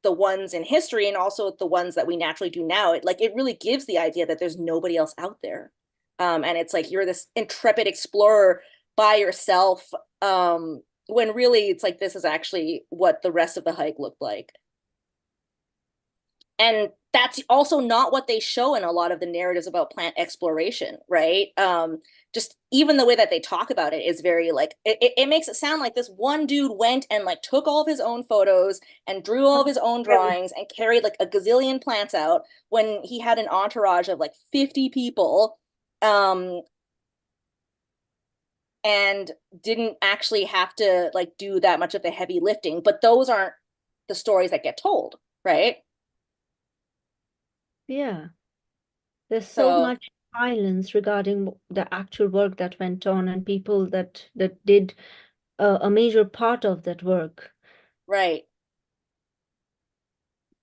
the ones in history and also the ones that we naturally do now, it really gives the idea that there's nobody else out there. And it's like you're this intrepid explorer by yourself, when really it's like this is actually what the rest of the hike looked like. And that's also not what they show in a lot of the narratives about plant exploration, right? Just even the way that they talk about it is very like it makes it sound like this one dude went and like took all of his own photos and drew all of his own Very. drawings and carried like a gazillion plants out when he had an entourage of like 50 people, um, and didn't actually have to like do that much of the heavy lifting. But those aren't the stories that get told, right? Yeah. There's so So, much silence regarding the actual work that went on and people that did a major part of that work. right.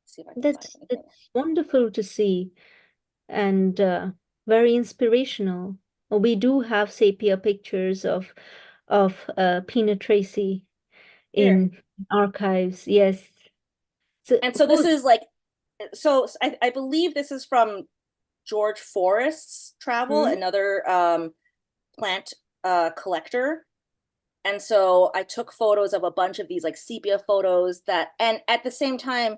Let's see if I can find anything. That's wonderful to see and very inspirational. We do have sepia pictures of Pina Tracy Here. in archives. Yes. So And so this who is like, so I believe this is from George Forrest's travel, hmm? another plant collector. And so I took photos of a bunch of these like sepia photos that, and at the same time,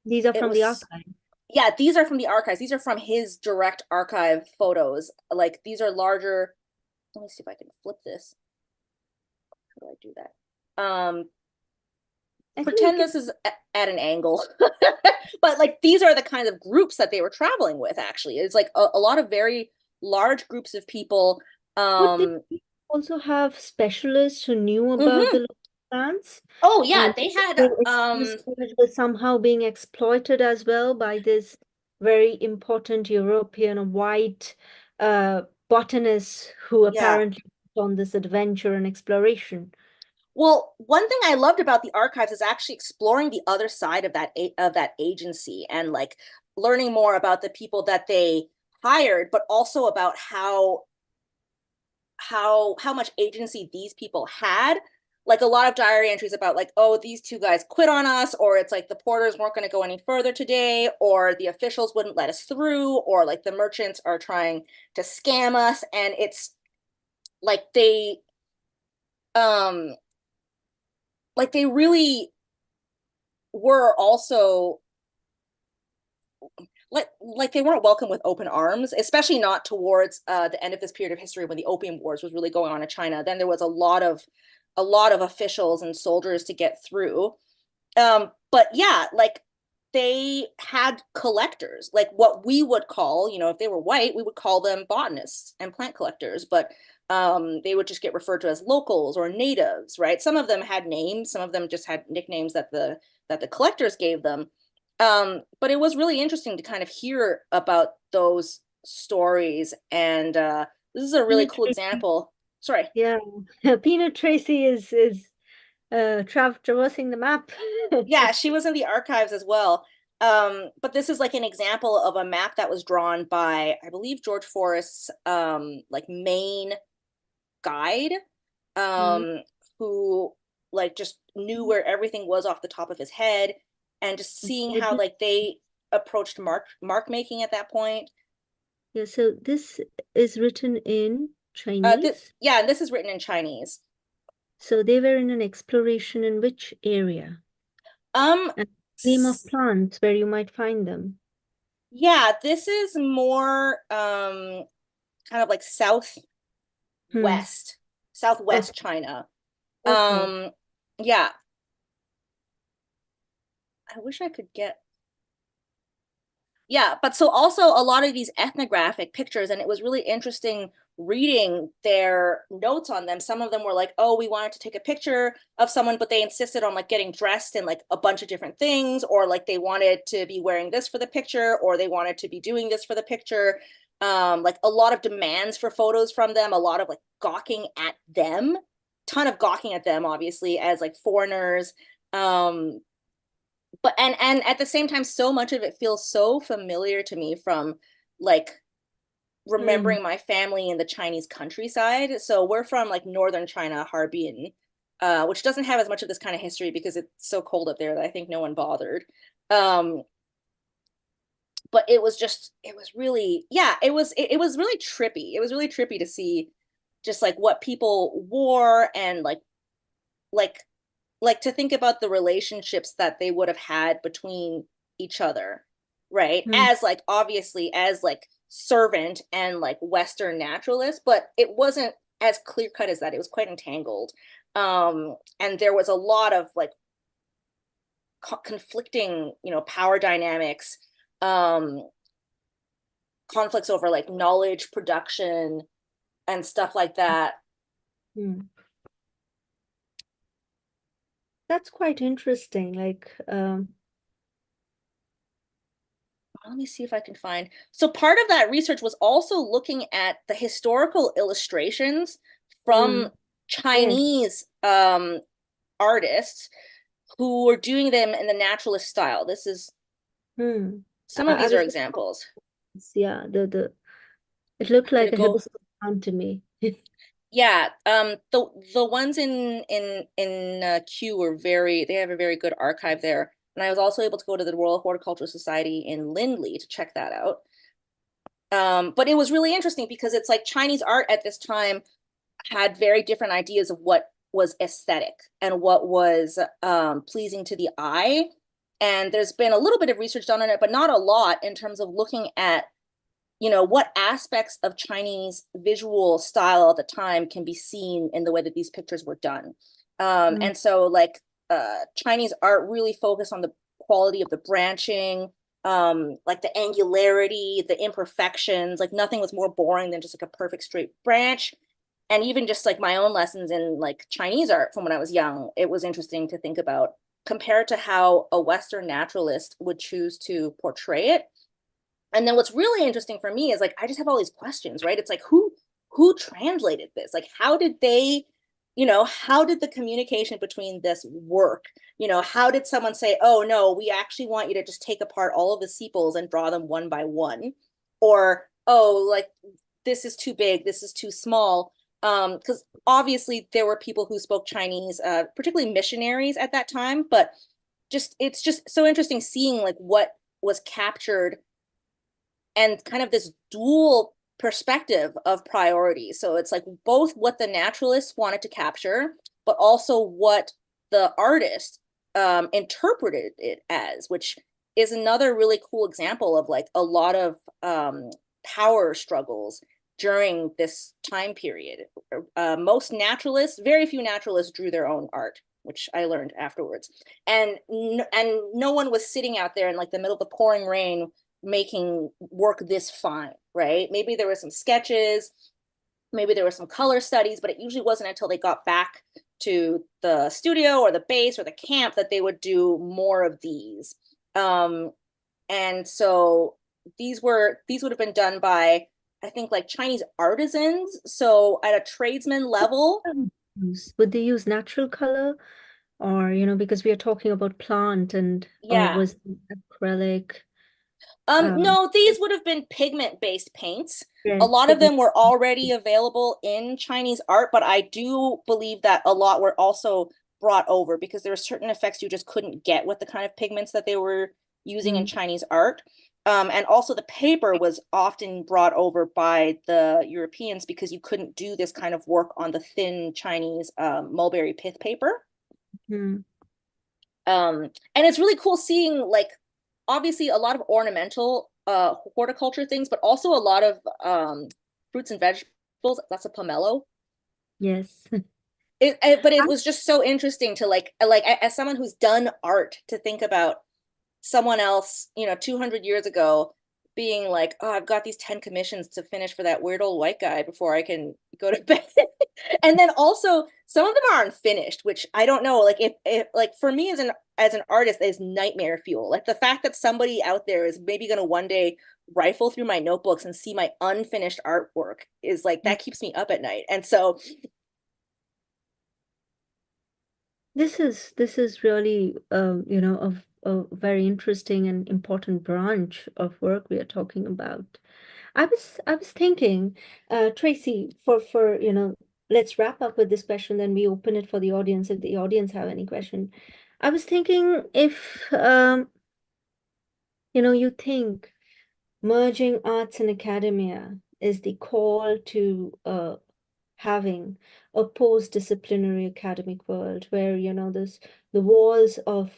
These are it from the was, archive. yeah, these are from the archives. These are from his direct archive photos. Like these are larger. Let me see if I can flip this. How do I do that? I think you Pretend can. this is at an angle. But like these are the kind of groups that they were traveling with, actually. It's like a lot of very large groups of people. Would they Um, also have specialists who knew about the mhm. local plants Oh yeah, and they had their experience was somehow being exploited as well by this very important European white botanist who yeah. apparently went on this adventure and exploration. Well, one thing I loved about the archives is actually exploring the other side of that agency and like learning more about the people that they hired, but also about how much agency these people had. Like a lot of diary entries about like, oh, these two guys quit on us, or it's like the porters weren't going to go any further today, or the officials wouldn't let us through, or like the merchants are trying to scam us. And it's like um they really were also like they weren't welcome with open arms, especially not towards the end of this period of history when the Opium Wars was really going on in China. Then there was a lot of officials and soldiers to get through. But yeah, like they had collectors, like what we would call, if they were white, we would call them botanists and plant collectors, but they would just get referred to as locals or natives, right? Some of them had names, some of them just had nicknames that the collectors gave them. But it was really interesting to kind of hear about those stories, and this is a really Peanut cool Tracy, example. Sorry. yeah, Peanut Tracy is traversing the map. Yeah, she was in the archives as well. But this is like an example of a map that was drawn by, I believe, George Forrest's like main guide, Hmm. um, who like just knew where everything was off the top of his head, and just seeing how like they approached mark making at that point. Yeah, so this is written in Chinese. Yeah, and this is written in Chinese. So they were in an exploration in which area? Um, And name of plants where you might find them. yeah, this is more kind of like Hmm. southwest Okay. China. Okay. Um, yeah, I wish I could get. Yeah, but so also a lot of these ethnographic pictures, and it was really interesting reading their notes on them. Some of them were like, oh, we wanted to take a picture of someone, but they insisted on like getting dressed in like a bunch of different things, or like they wanted to be wearing this for the picture, or they wanted to be doing this for the picture. Like a lot of demands for photos from them, a lot of like gawking at them, ton of gawking at them, obviously, as like foreigners. Um, but and at the same time, so much of it feels so familiar to me from like Hmm. remembering my family in the Chinese countryside. So we're from like northern China, Harbin, which doesn't have as much of this kind of history because it's so cold up there that I think no one bothered. Um, but it was really, yeah, it was really trippy. It was really trippy to see just like what people wore, and like like to think about the relationships that they would have had between each other. right? Mm. As like obviously as like servant and like Western naturalist, but it wasn't as clear cut as that. It was quite entangled. And there was a lot of like conflicting, power dynamics, um, conflicts over like knowledge production and stuff like that. Mm. That's quite interesting. Like, Let me see if I can find. So part of that research was also looking at the historical illustrations from mm, yes. Chinese artists who were doing them in the naturalist style. This is Mm. some of I these are was, examples. yeah, it looked I'm gonna like a go. hippopotamus to me. Yeah, the ones in Kew were they have a very good archive there. And I was also able to go to the Royal Horticultural Society in Lindley to check that out. But it was really interesting because it's like Chinese art at this time had very different ideas of what was aesthetic and what was pleasing to the eye. And there's been a little bit of research done on it, but not a lot in terms of looking at, what aspects of Chinese visual style at the time can be seen in the way that these pictures were done. Mm, And so like Chinese art really focused on the quality of the branching, like the angularity, the imperfections, like nothing was more boring than just like a perfect straight branch. And even just like my own lessons in like Chinese art from when I was young, it was interesting to think about compared to how a Western naturalist would choose to portray it. And then what's really interesting for me is like I just have all these questions, right? It's like who translated this? Like how did they, how did the communication between this work? How did someone say, "Oh no, we actually want you to just take apart all of the sepals and draw them one by one," or "Oh, like this is too big, this is too small." Because obviously there were people who spoke Chinese, particularly missionaries at that time, but it's just so interesting seeing like what was captured and kind of this dual perspective of priorities. So it's like both what the naturalists wanted to capture, but also what the artist interpreted it as, which is another really cool example of like a lot of power struggles during this time period. Most naturalists, very few naturalists drew their own art, which I learned afterwards. And no one was sitting out there in like the middle of the pouring rain making work this fine, right? Maybe there were some sketches, maybe there were some color studies, but it usually wasn't until they got back to the studio or the base or the camp that they would do more of these. And so these would have been done by I think like Chinese artisans. So at a tradesman level, would they use natural color, or because we are talking about plant, and or yeah. was it acrylic? Um, No, these would have been pigment-based paints. A yes, lot of pigment. them were already available in Chinese art, but I do believe that a lot were also brought over because there were certain effects you just couldn't get with the kind of pigments that they were using in Mm, Chinese art. And also the paper was often brought over by the Europeans because you couldn't do this kind of work on the thin Chinese mulberry pith paper. mm, And it's really cool seeing like obviously a lot of ornamental horticulture things, but also a lot of fruits and vegetables. That's a pomelo. yes. But it was just so interesting to like as someone who's done art to think about someone else, 200 years ago being like, "Oh, I've got these 10 commissions to finish for that weird old white guy before I can go to bed." And then also some of them are unfinished, which I don't know, like if like for me as an artist is nightmare fuel. Like the fact that somebody out there is maybe going to one day rifle through my notebooks and see my unfinished artwork is like that keeps me up at night. And so This is really a very interesting and important branch of work we are talking about. I was thinking, Tracy, for let's wrap up with this question, then we open it for the audience if the audience have any question. I was thinking if you think merging arts and academia is the call to having a post-disciplinary academic world where this the walls of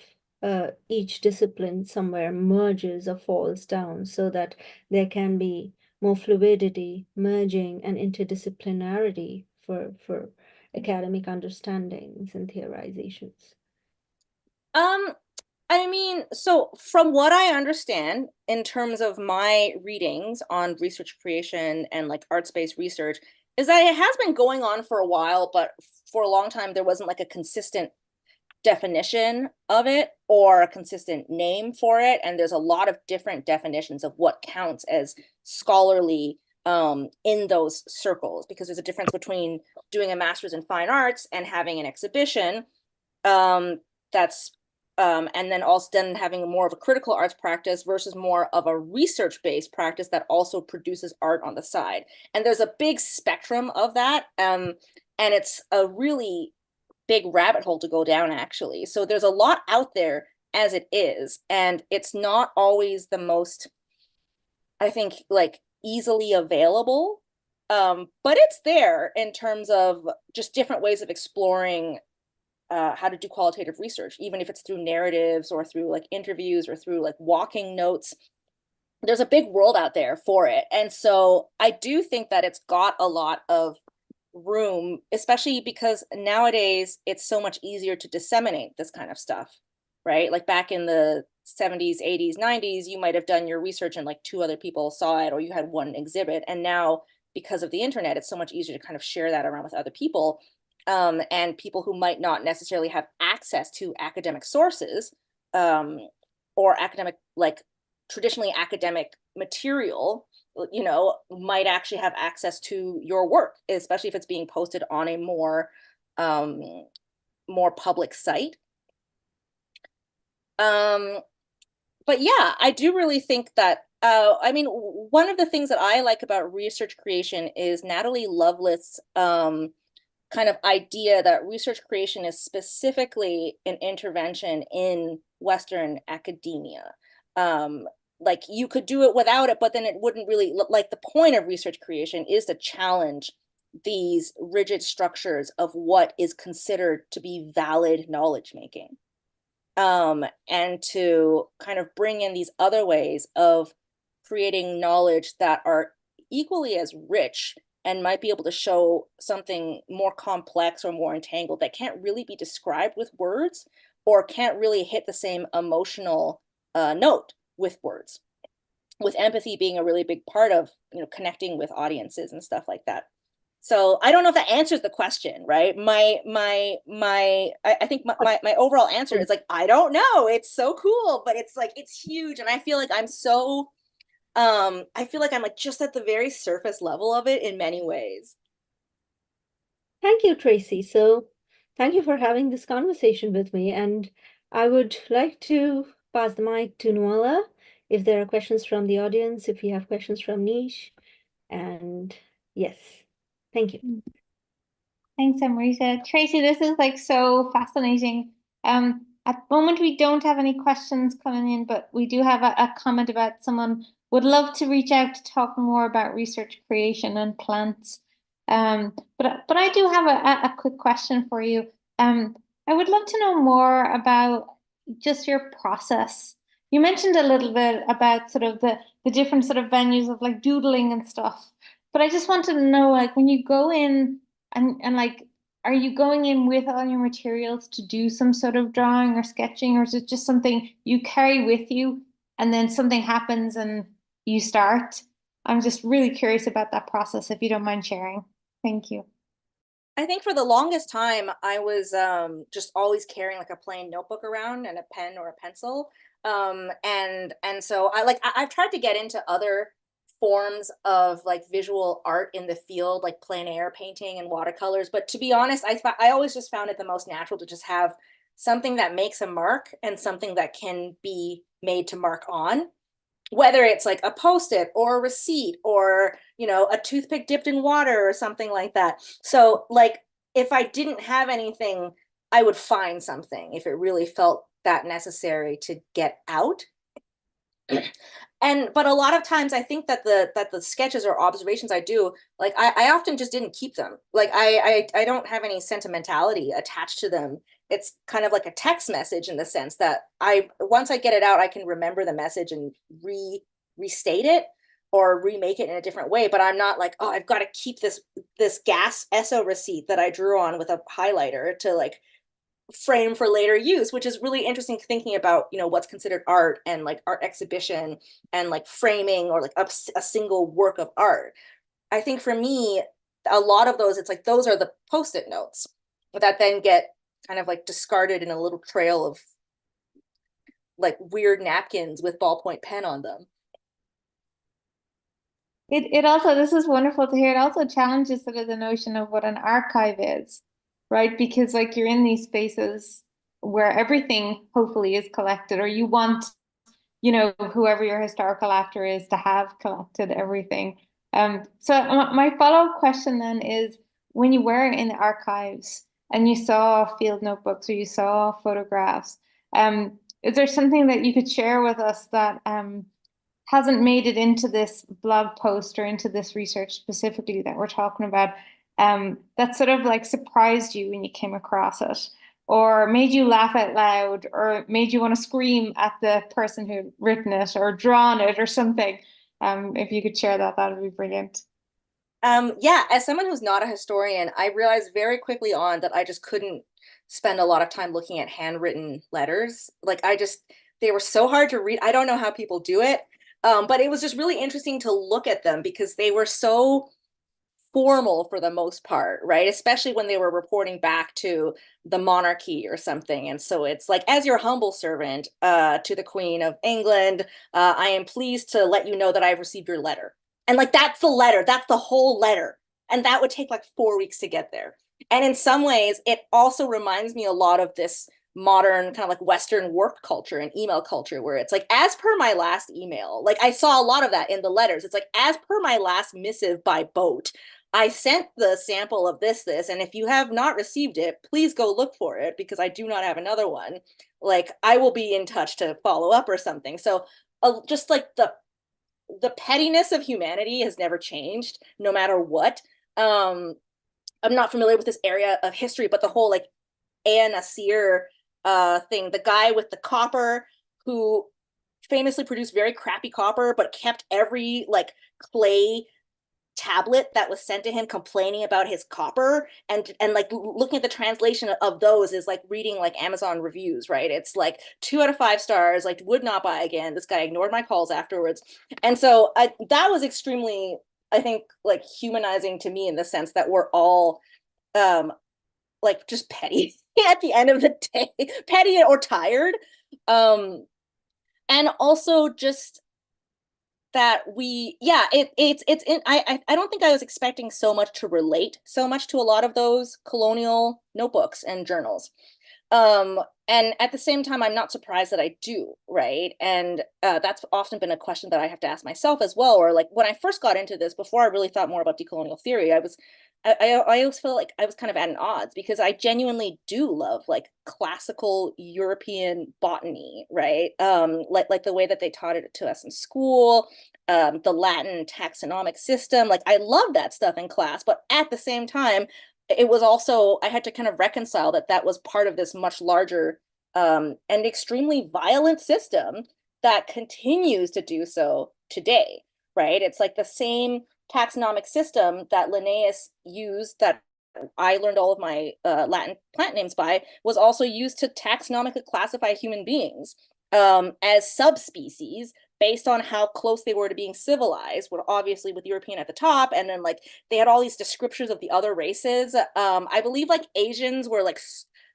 each discipline somewhere merges or falls down so that there can be more fluidity, merging, and interdisciplinarity for academic understandings and theorizations? Um, I mean, so from what I understand in terms of my readings on research creation and like arts-based research, is that it has been going on for a while, but for a long time there wasn't like a consistent definition of it or a consistent name for it. And there's a lot of different definitions of what counts as scholarly in those circles, because there's a difference between doing a master's in fine arts and having an exhibition that's and then also then having more of a critical arts practice versus more of a research-based practice that also produces art on the side. And there's a big spectrum of that. And it's a really big rabbit hole to go down, actually. So there's a lot out there as it is, and it's not always the most, I think, like easily available. But it's there in terms of just different ways of exploring how to do qualitative research, even if it's through narratives or through like interviews or through like walking notes. There's a big world out there for it. And so I do think that it's got a lot of room, especially because nowadays it's so much easier to disseminate this kind of stuff, right? Like back in the 70s, 80s, 90s, you might have done your research and like two other people saw it, or you had one exhibit. And now, because of the internet, it's so much easier to kind of share that around with other people. And people who might not necessarily have access to academic sources or academic, like traditionally academic material, you know, might actually have access to your work, especially if it's being posted on a more public site. But yeah, I do really think that I mean, one of the things that I like about research creation is Natalie Lovelace's kind of idea that research creation is specifically an intervention in Western academia. Like you could do it without it, but then it wouldn't really look like the point of research creation is to challenge these rigid structures of what is considered to be valid knowledge making. And to kind of bring in these other ways of creating knowledge that are equally as rich and might be able to show something more complex or more entangled that can't really be described with words or can't really hit the same emotional note with words, with empathy being a really big part of, you know, connecting with audiences and stuff like that. So I don't know if that answers the question, right? I think my overall answer is like, I don't know. It's so cool, but it's like, it's huge. And I feel like I'm so, I feel like I'm like just at the very surface level of it in many ways. Thank you, Tracy. So thank you for having this conversation with me. And I would like to pass the mic to Nuala if there are questions from the audience, if you have questions from Nish. And yes, thank you. Thanks, Amrita. Tracy, this is like so fascinating. At the moment, we don't have any questions coming in, but we do have a comment about someone would love to reach out to talk more about research creation and plants. But I do have a quick question for you. I would love to know more about just your process. You mentioned a little bit about sort of the different sort of venues of like doodling and stuff, but I just wanted to know, like, when you go in and like, are you going in with all your materials to do some sort of drawing or sketching, or is it just something you carry with you and then something happens and you start? I'm just really curious about that process, if you don't mind sharing. Thank you. I think for the longest time, I was just always carrying like a plain notebook around and a pen or a pencil. And so I've tried to get into other forms of like visual art in the field, like plein air painting and watercolors. But to be honest, I always just found it the most natural to just have something that makes a mark and something that can be made to mark on, whether it's like a post-it or a receipt or, you know, a toothpick dipped in water or something like that. So like if I didn't have anything, I would find something if it really felt that necessary to get out. And but a lot of times I think that the sketches or observations I do, like I often just didn't keep them. Like I don't have any sentimentality attached to them it's kind of like a text message in the sense that once I get it out, I can remember the message and restate it or remake it in a different way. But I'm not like, oh, I've got to keep this gas Esso receipt that I drew on with a highlighter to like frame for later use, which is really interesting thinking about, you know, what's considered art and like art exhibition and like framing or like a single work of art. I think for me, a lot of those, it's like those are the post-it notes that then get kind of like discarded in a little trail of like weird napkins with ballpoint pen on them. It also, this is wonderful to hear. It also challenges sort of the notion of what an archive is, right? Because like you're in these spaces where everything hopefully is collected, or you want, you know, whoever your historical actor is to have collected everything. So my follow-up question then is, when you were in the archives and you saw field notebooks or you saw photographs, is there something that you could share with us that hasn't made it into this blog post or into this research specifically that we're talking about, that sort of like surprised you when you came across it, or made you laugh out loud, or made you want to scream at the person who'd written it or drawn it or something? If you could share that, that would be brilliant. Yeah, as someone who's not a historian, I realized very quickly on that I just couldn't spend a lot of time looking at handwritten letters. Like they were so hard to read. I don't know how people do it. But it was just really interesting to look at them because they were so formal for the most part, right? Especially when they were reporting back to the monarchy or something. And so it's like, as your humble servant to the Queen of England, I am pleased to let you know that I've received your letter. And like, that's the letter, that's the whole letter. And that would take like 4 weeks to get there. And in some ways, it also reminds me a lot of this modern kind of like Western work culture and email culture where it's like, as per my last email, like I saw a lot of that in the letters. It's like, as per my last missive by boat, I sent the sample of this, and if you have not received it, please go look for it because I do not have another one. Like I will be in touch to follow up or something. So just like the pettiness of humanity has never changed, no matter what. I'm not familiar with this area of history, but the whole like Ea Nasir thing, the guy with the copper who famously produced very crappy copper, but kept every like clay tablet that was sent to him complaining about his copper, and like looking at the translation of those is like reading like Amazon reviews, right? It's like 2 out of 5 stars, like would not buy again. This guy ignored my calls afterwards. And so that was extremely, I think, like humanizing to me in the sense that we're all like just petty at the end of the day, petty or tired. And also just that I don't think I was expecting so much to relate so much to a lot of those colonial notebooks and journals. And at the same time, I'm not surprised that I do, right? And that's often been a question that I have to ask myself as well. Or like when I first got into this, before I really thought more about decolonial theory, I always feel like I was kind of at an odds because I genuinely do love like classical European botany, right? Like the way that they taught it to us in school, the Latin taxonomic system. Like I love that stuff in class, but at the same time, it was also, I had to kind of reconcile that that was part of this much larger and extremely violent system that continues to do so today, right? It's like the same taxonomic system that Linnaeus used, that I learned all of my Latin plant names by, was also used to taxonomically classify human beings as subspecies based on how close they were to being civilized, were obviously with European at the top, and then like they had all these descriptors of the other races. I believe like Asians were like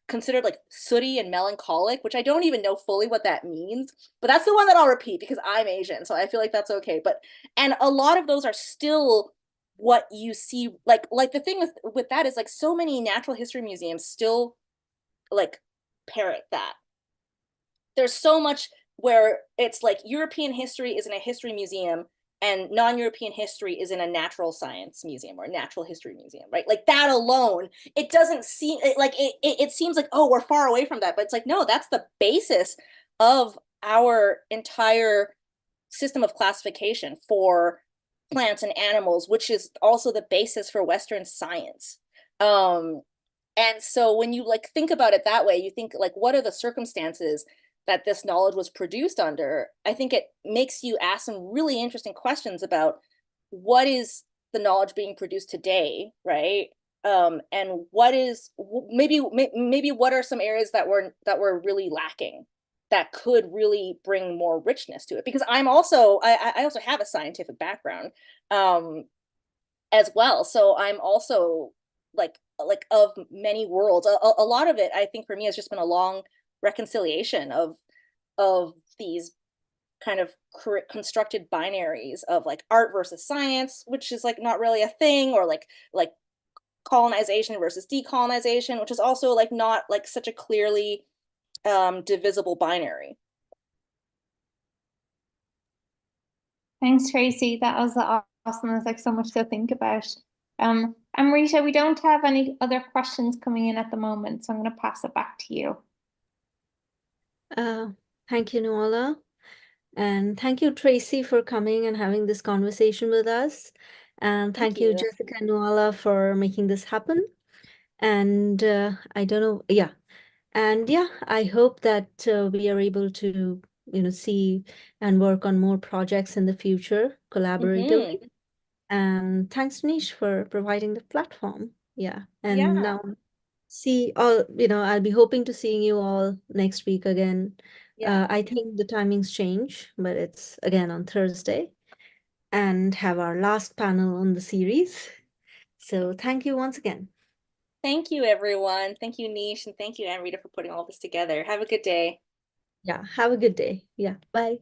considered like sooty and melancholic, which I don't even know fully what that means, but that's the one that I'll repeat because I'm Asian, so I feel like that's okay. But and a lot of those are still what you see, like the thing with that is like so many natural history museums still like parrot that. There's so much where it's like European history is in a history museum and non-European history is in a natural science museum or a natural history museum, right? Like that alone, it doesn't seem like it seems like, oh, we're far away from that. But it's like, no, that's the basis of our entire system of classification for plants and animals, which is also the basis for Western science. And so when you like think about it that way, you think like, what are the circumstances that this knowledge was produced under? I think it makes you ask some really interesting questions about what is the knowledge being produced today, right? And what is maybe what are some areas that were really lacking that could really bring more richness to it? Because I also have a scientific background as well, so I'm also like of many worlds. A lot of it, I think, for me has just been a long reconciliation of these kind of constructed binaries of like art versus science, which is like not really a thing, or like colonization versus decolonization, which is also like not like such a clearly divisible binary. Thanks, Tracy. That was awesome. There's like so much to think about. And Rita, we don't have any other questions coming in at the moment, so I'm going to pass it back to you. Thank you, Nuala. And thank you, Tracy, for coming and having this conversation with us. And thank you, Jessica and Nuala, for making this happen. And I don't know, yeah. And yeah, I hope that we are able to, see and work on more projects in the future collaboratively. And thanks, Nish, for providing the platform. Yeah. And Yeah. now see all, I'll be hoping to seeing you all next week again. Yeah. I think the timings change, but it's again on Thursday, and have our last panel on the series. So thank you once again. Thank you, everyone. Thank you, Nish, and thank you, Amrita, for putting all this together. Have a good day. Yeah, have a good day. Yeah, bye.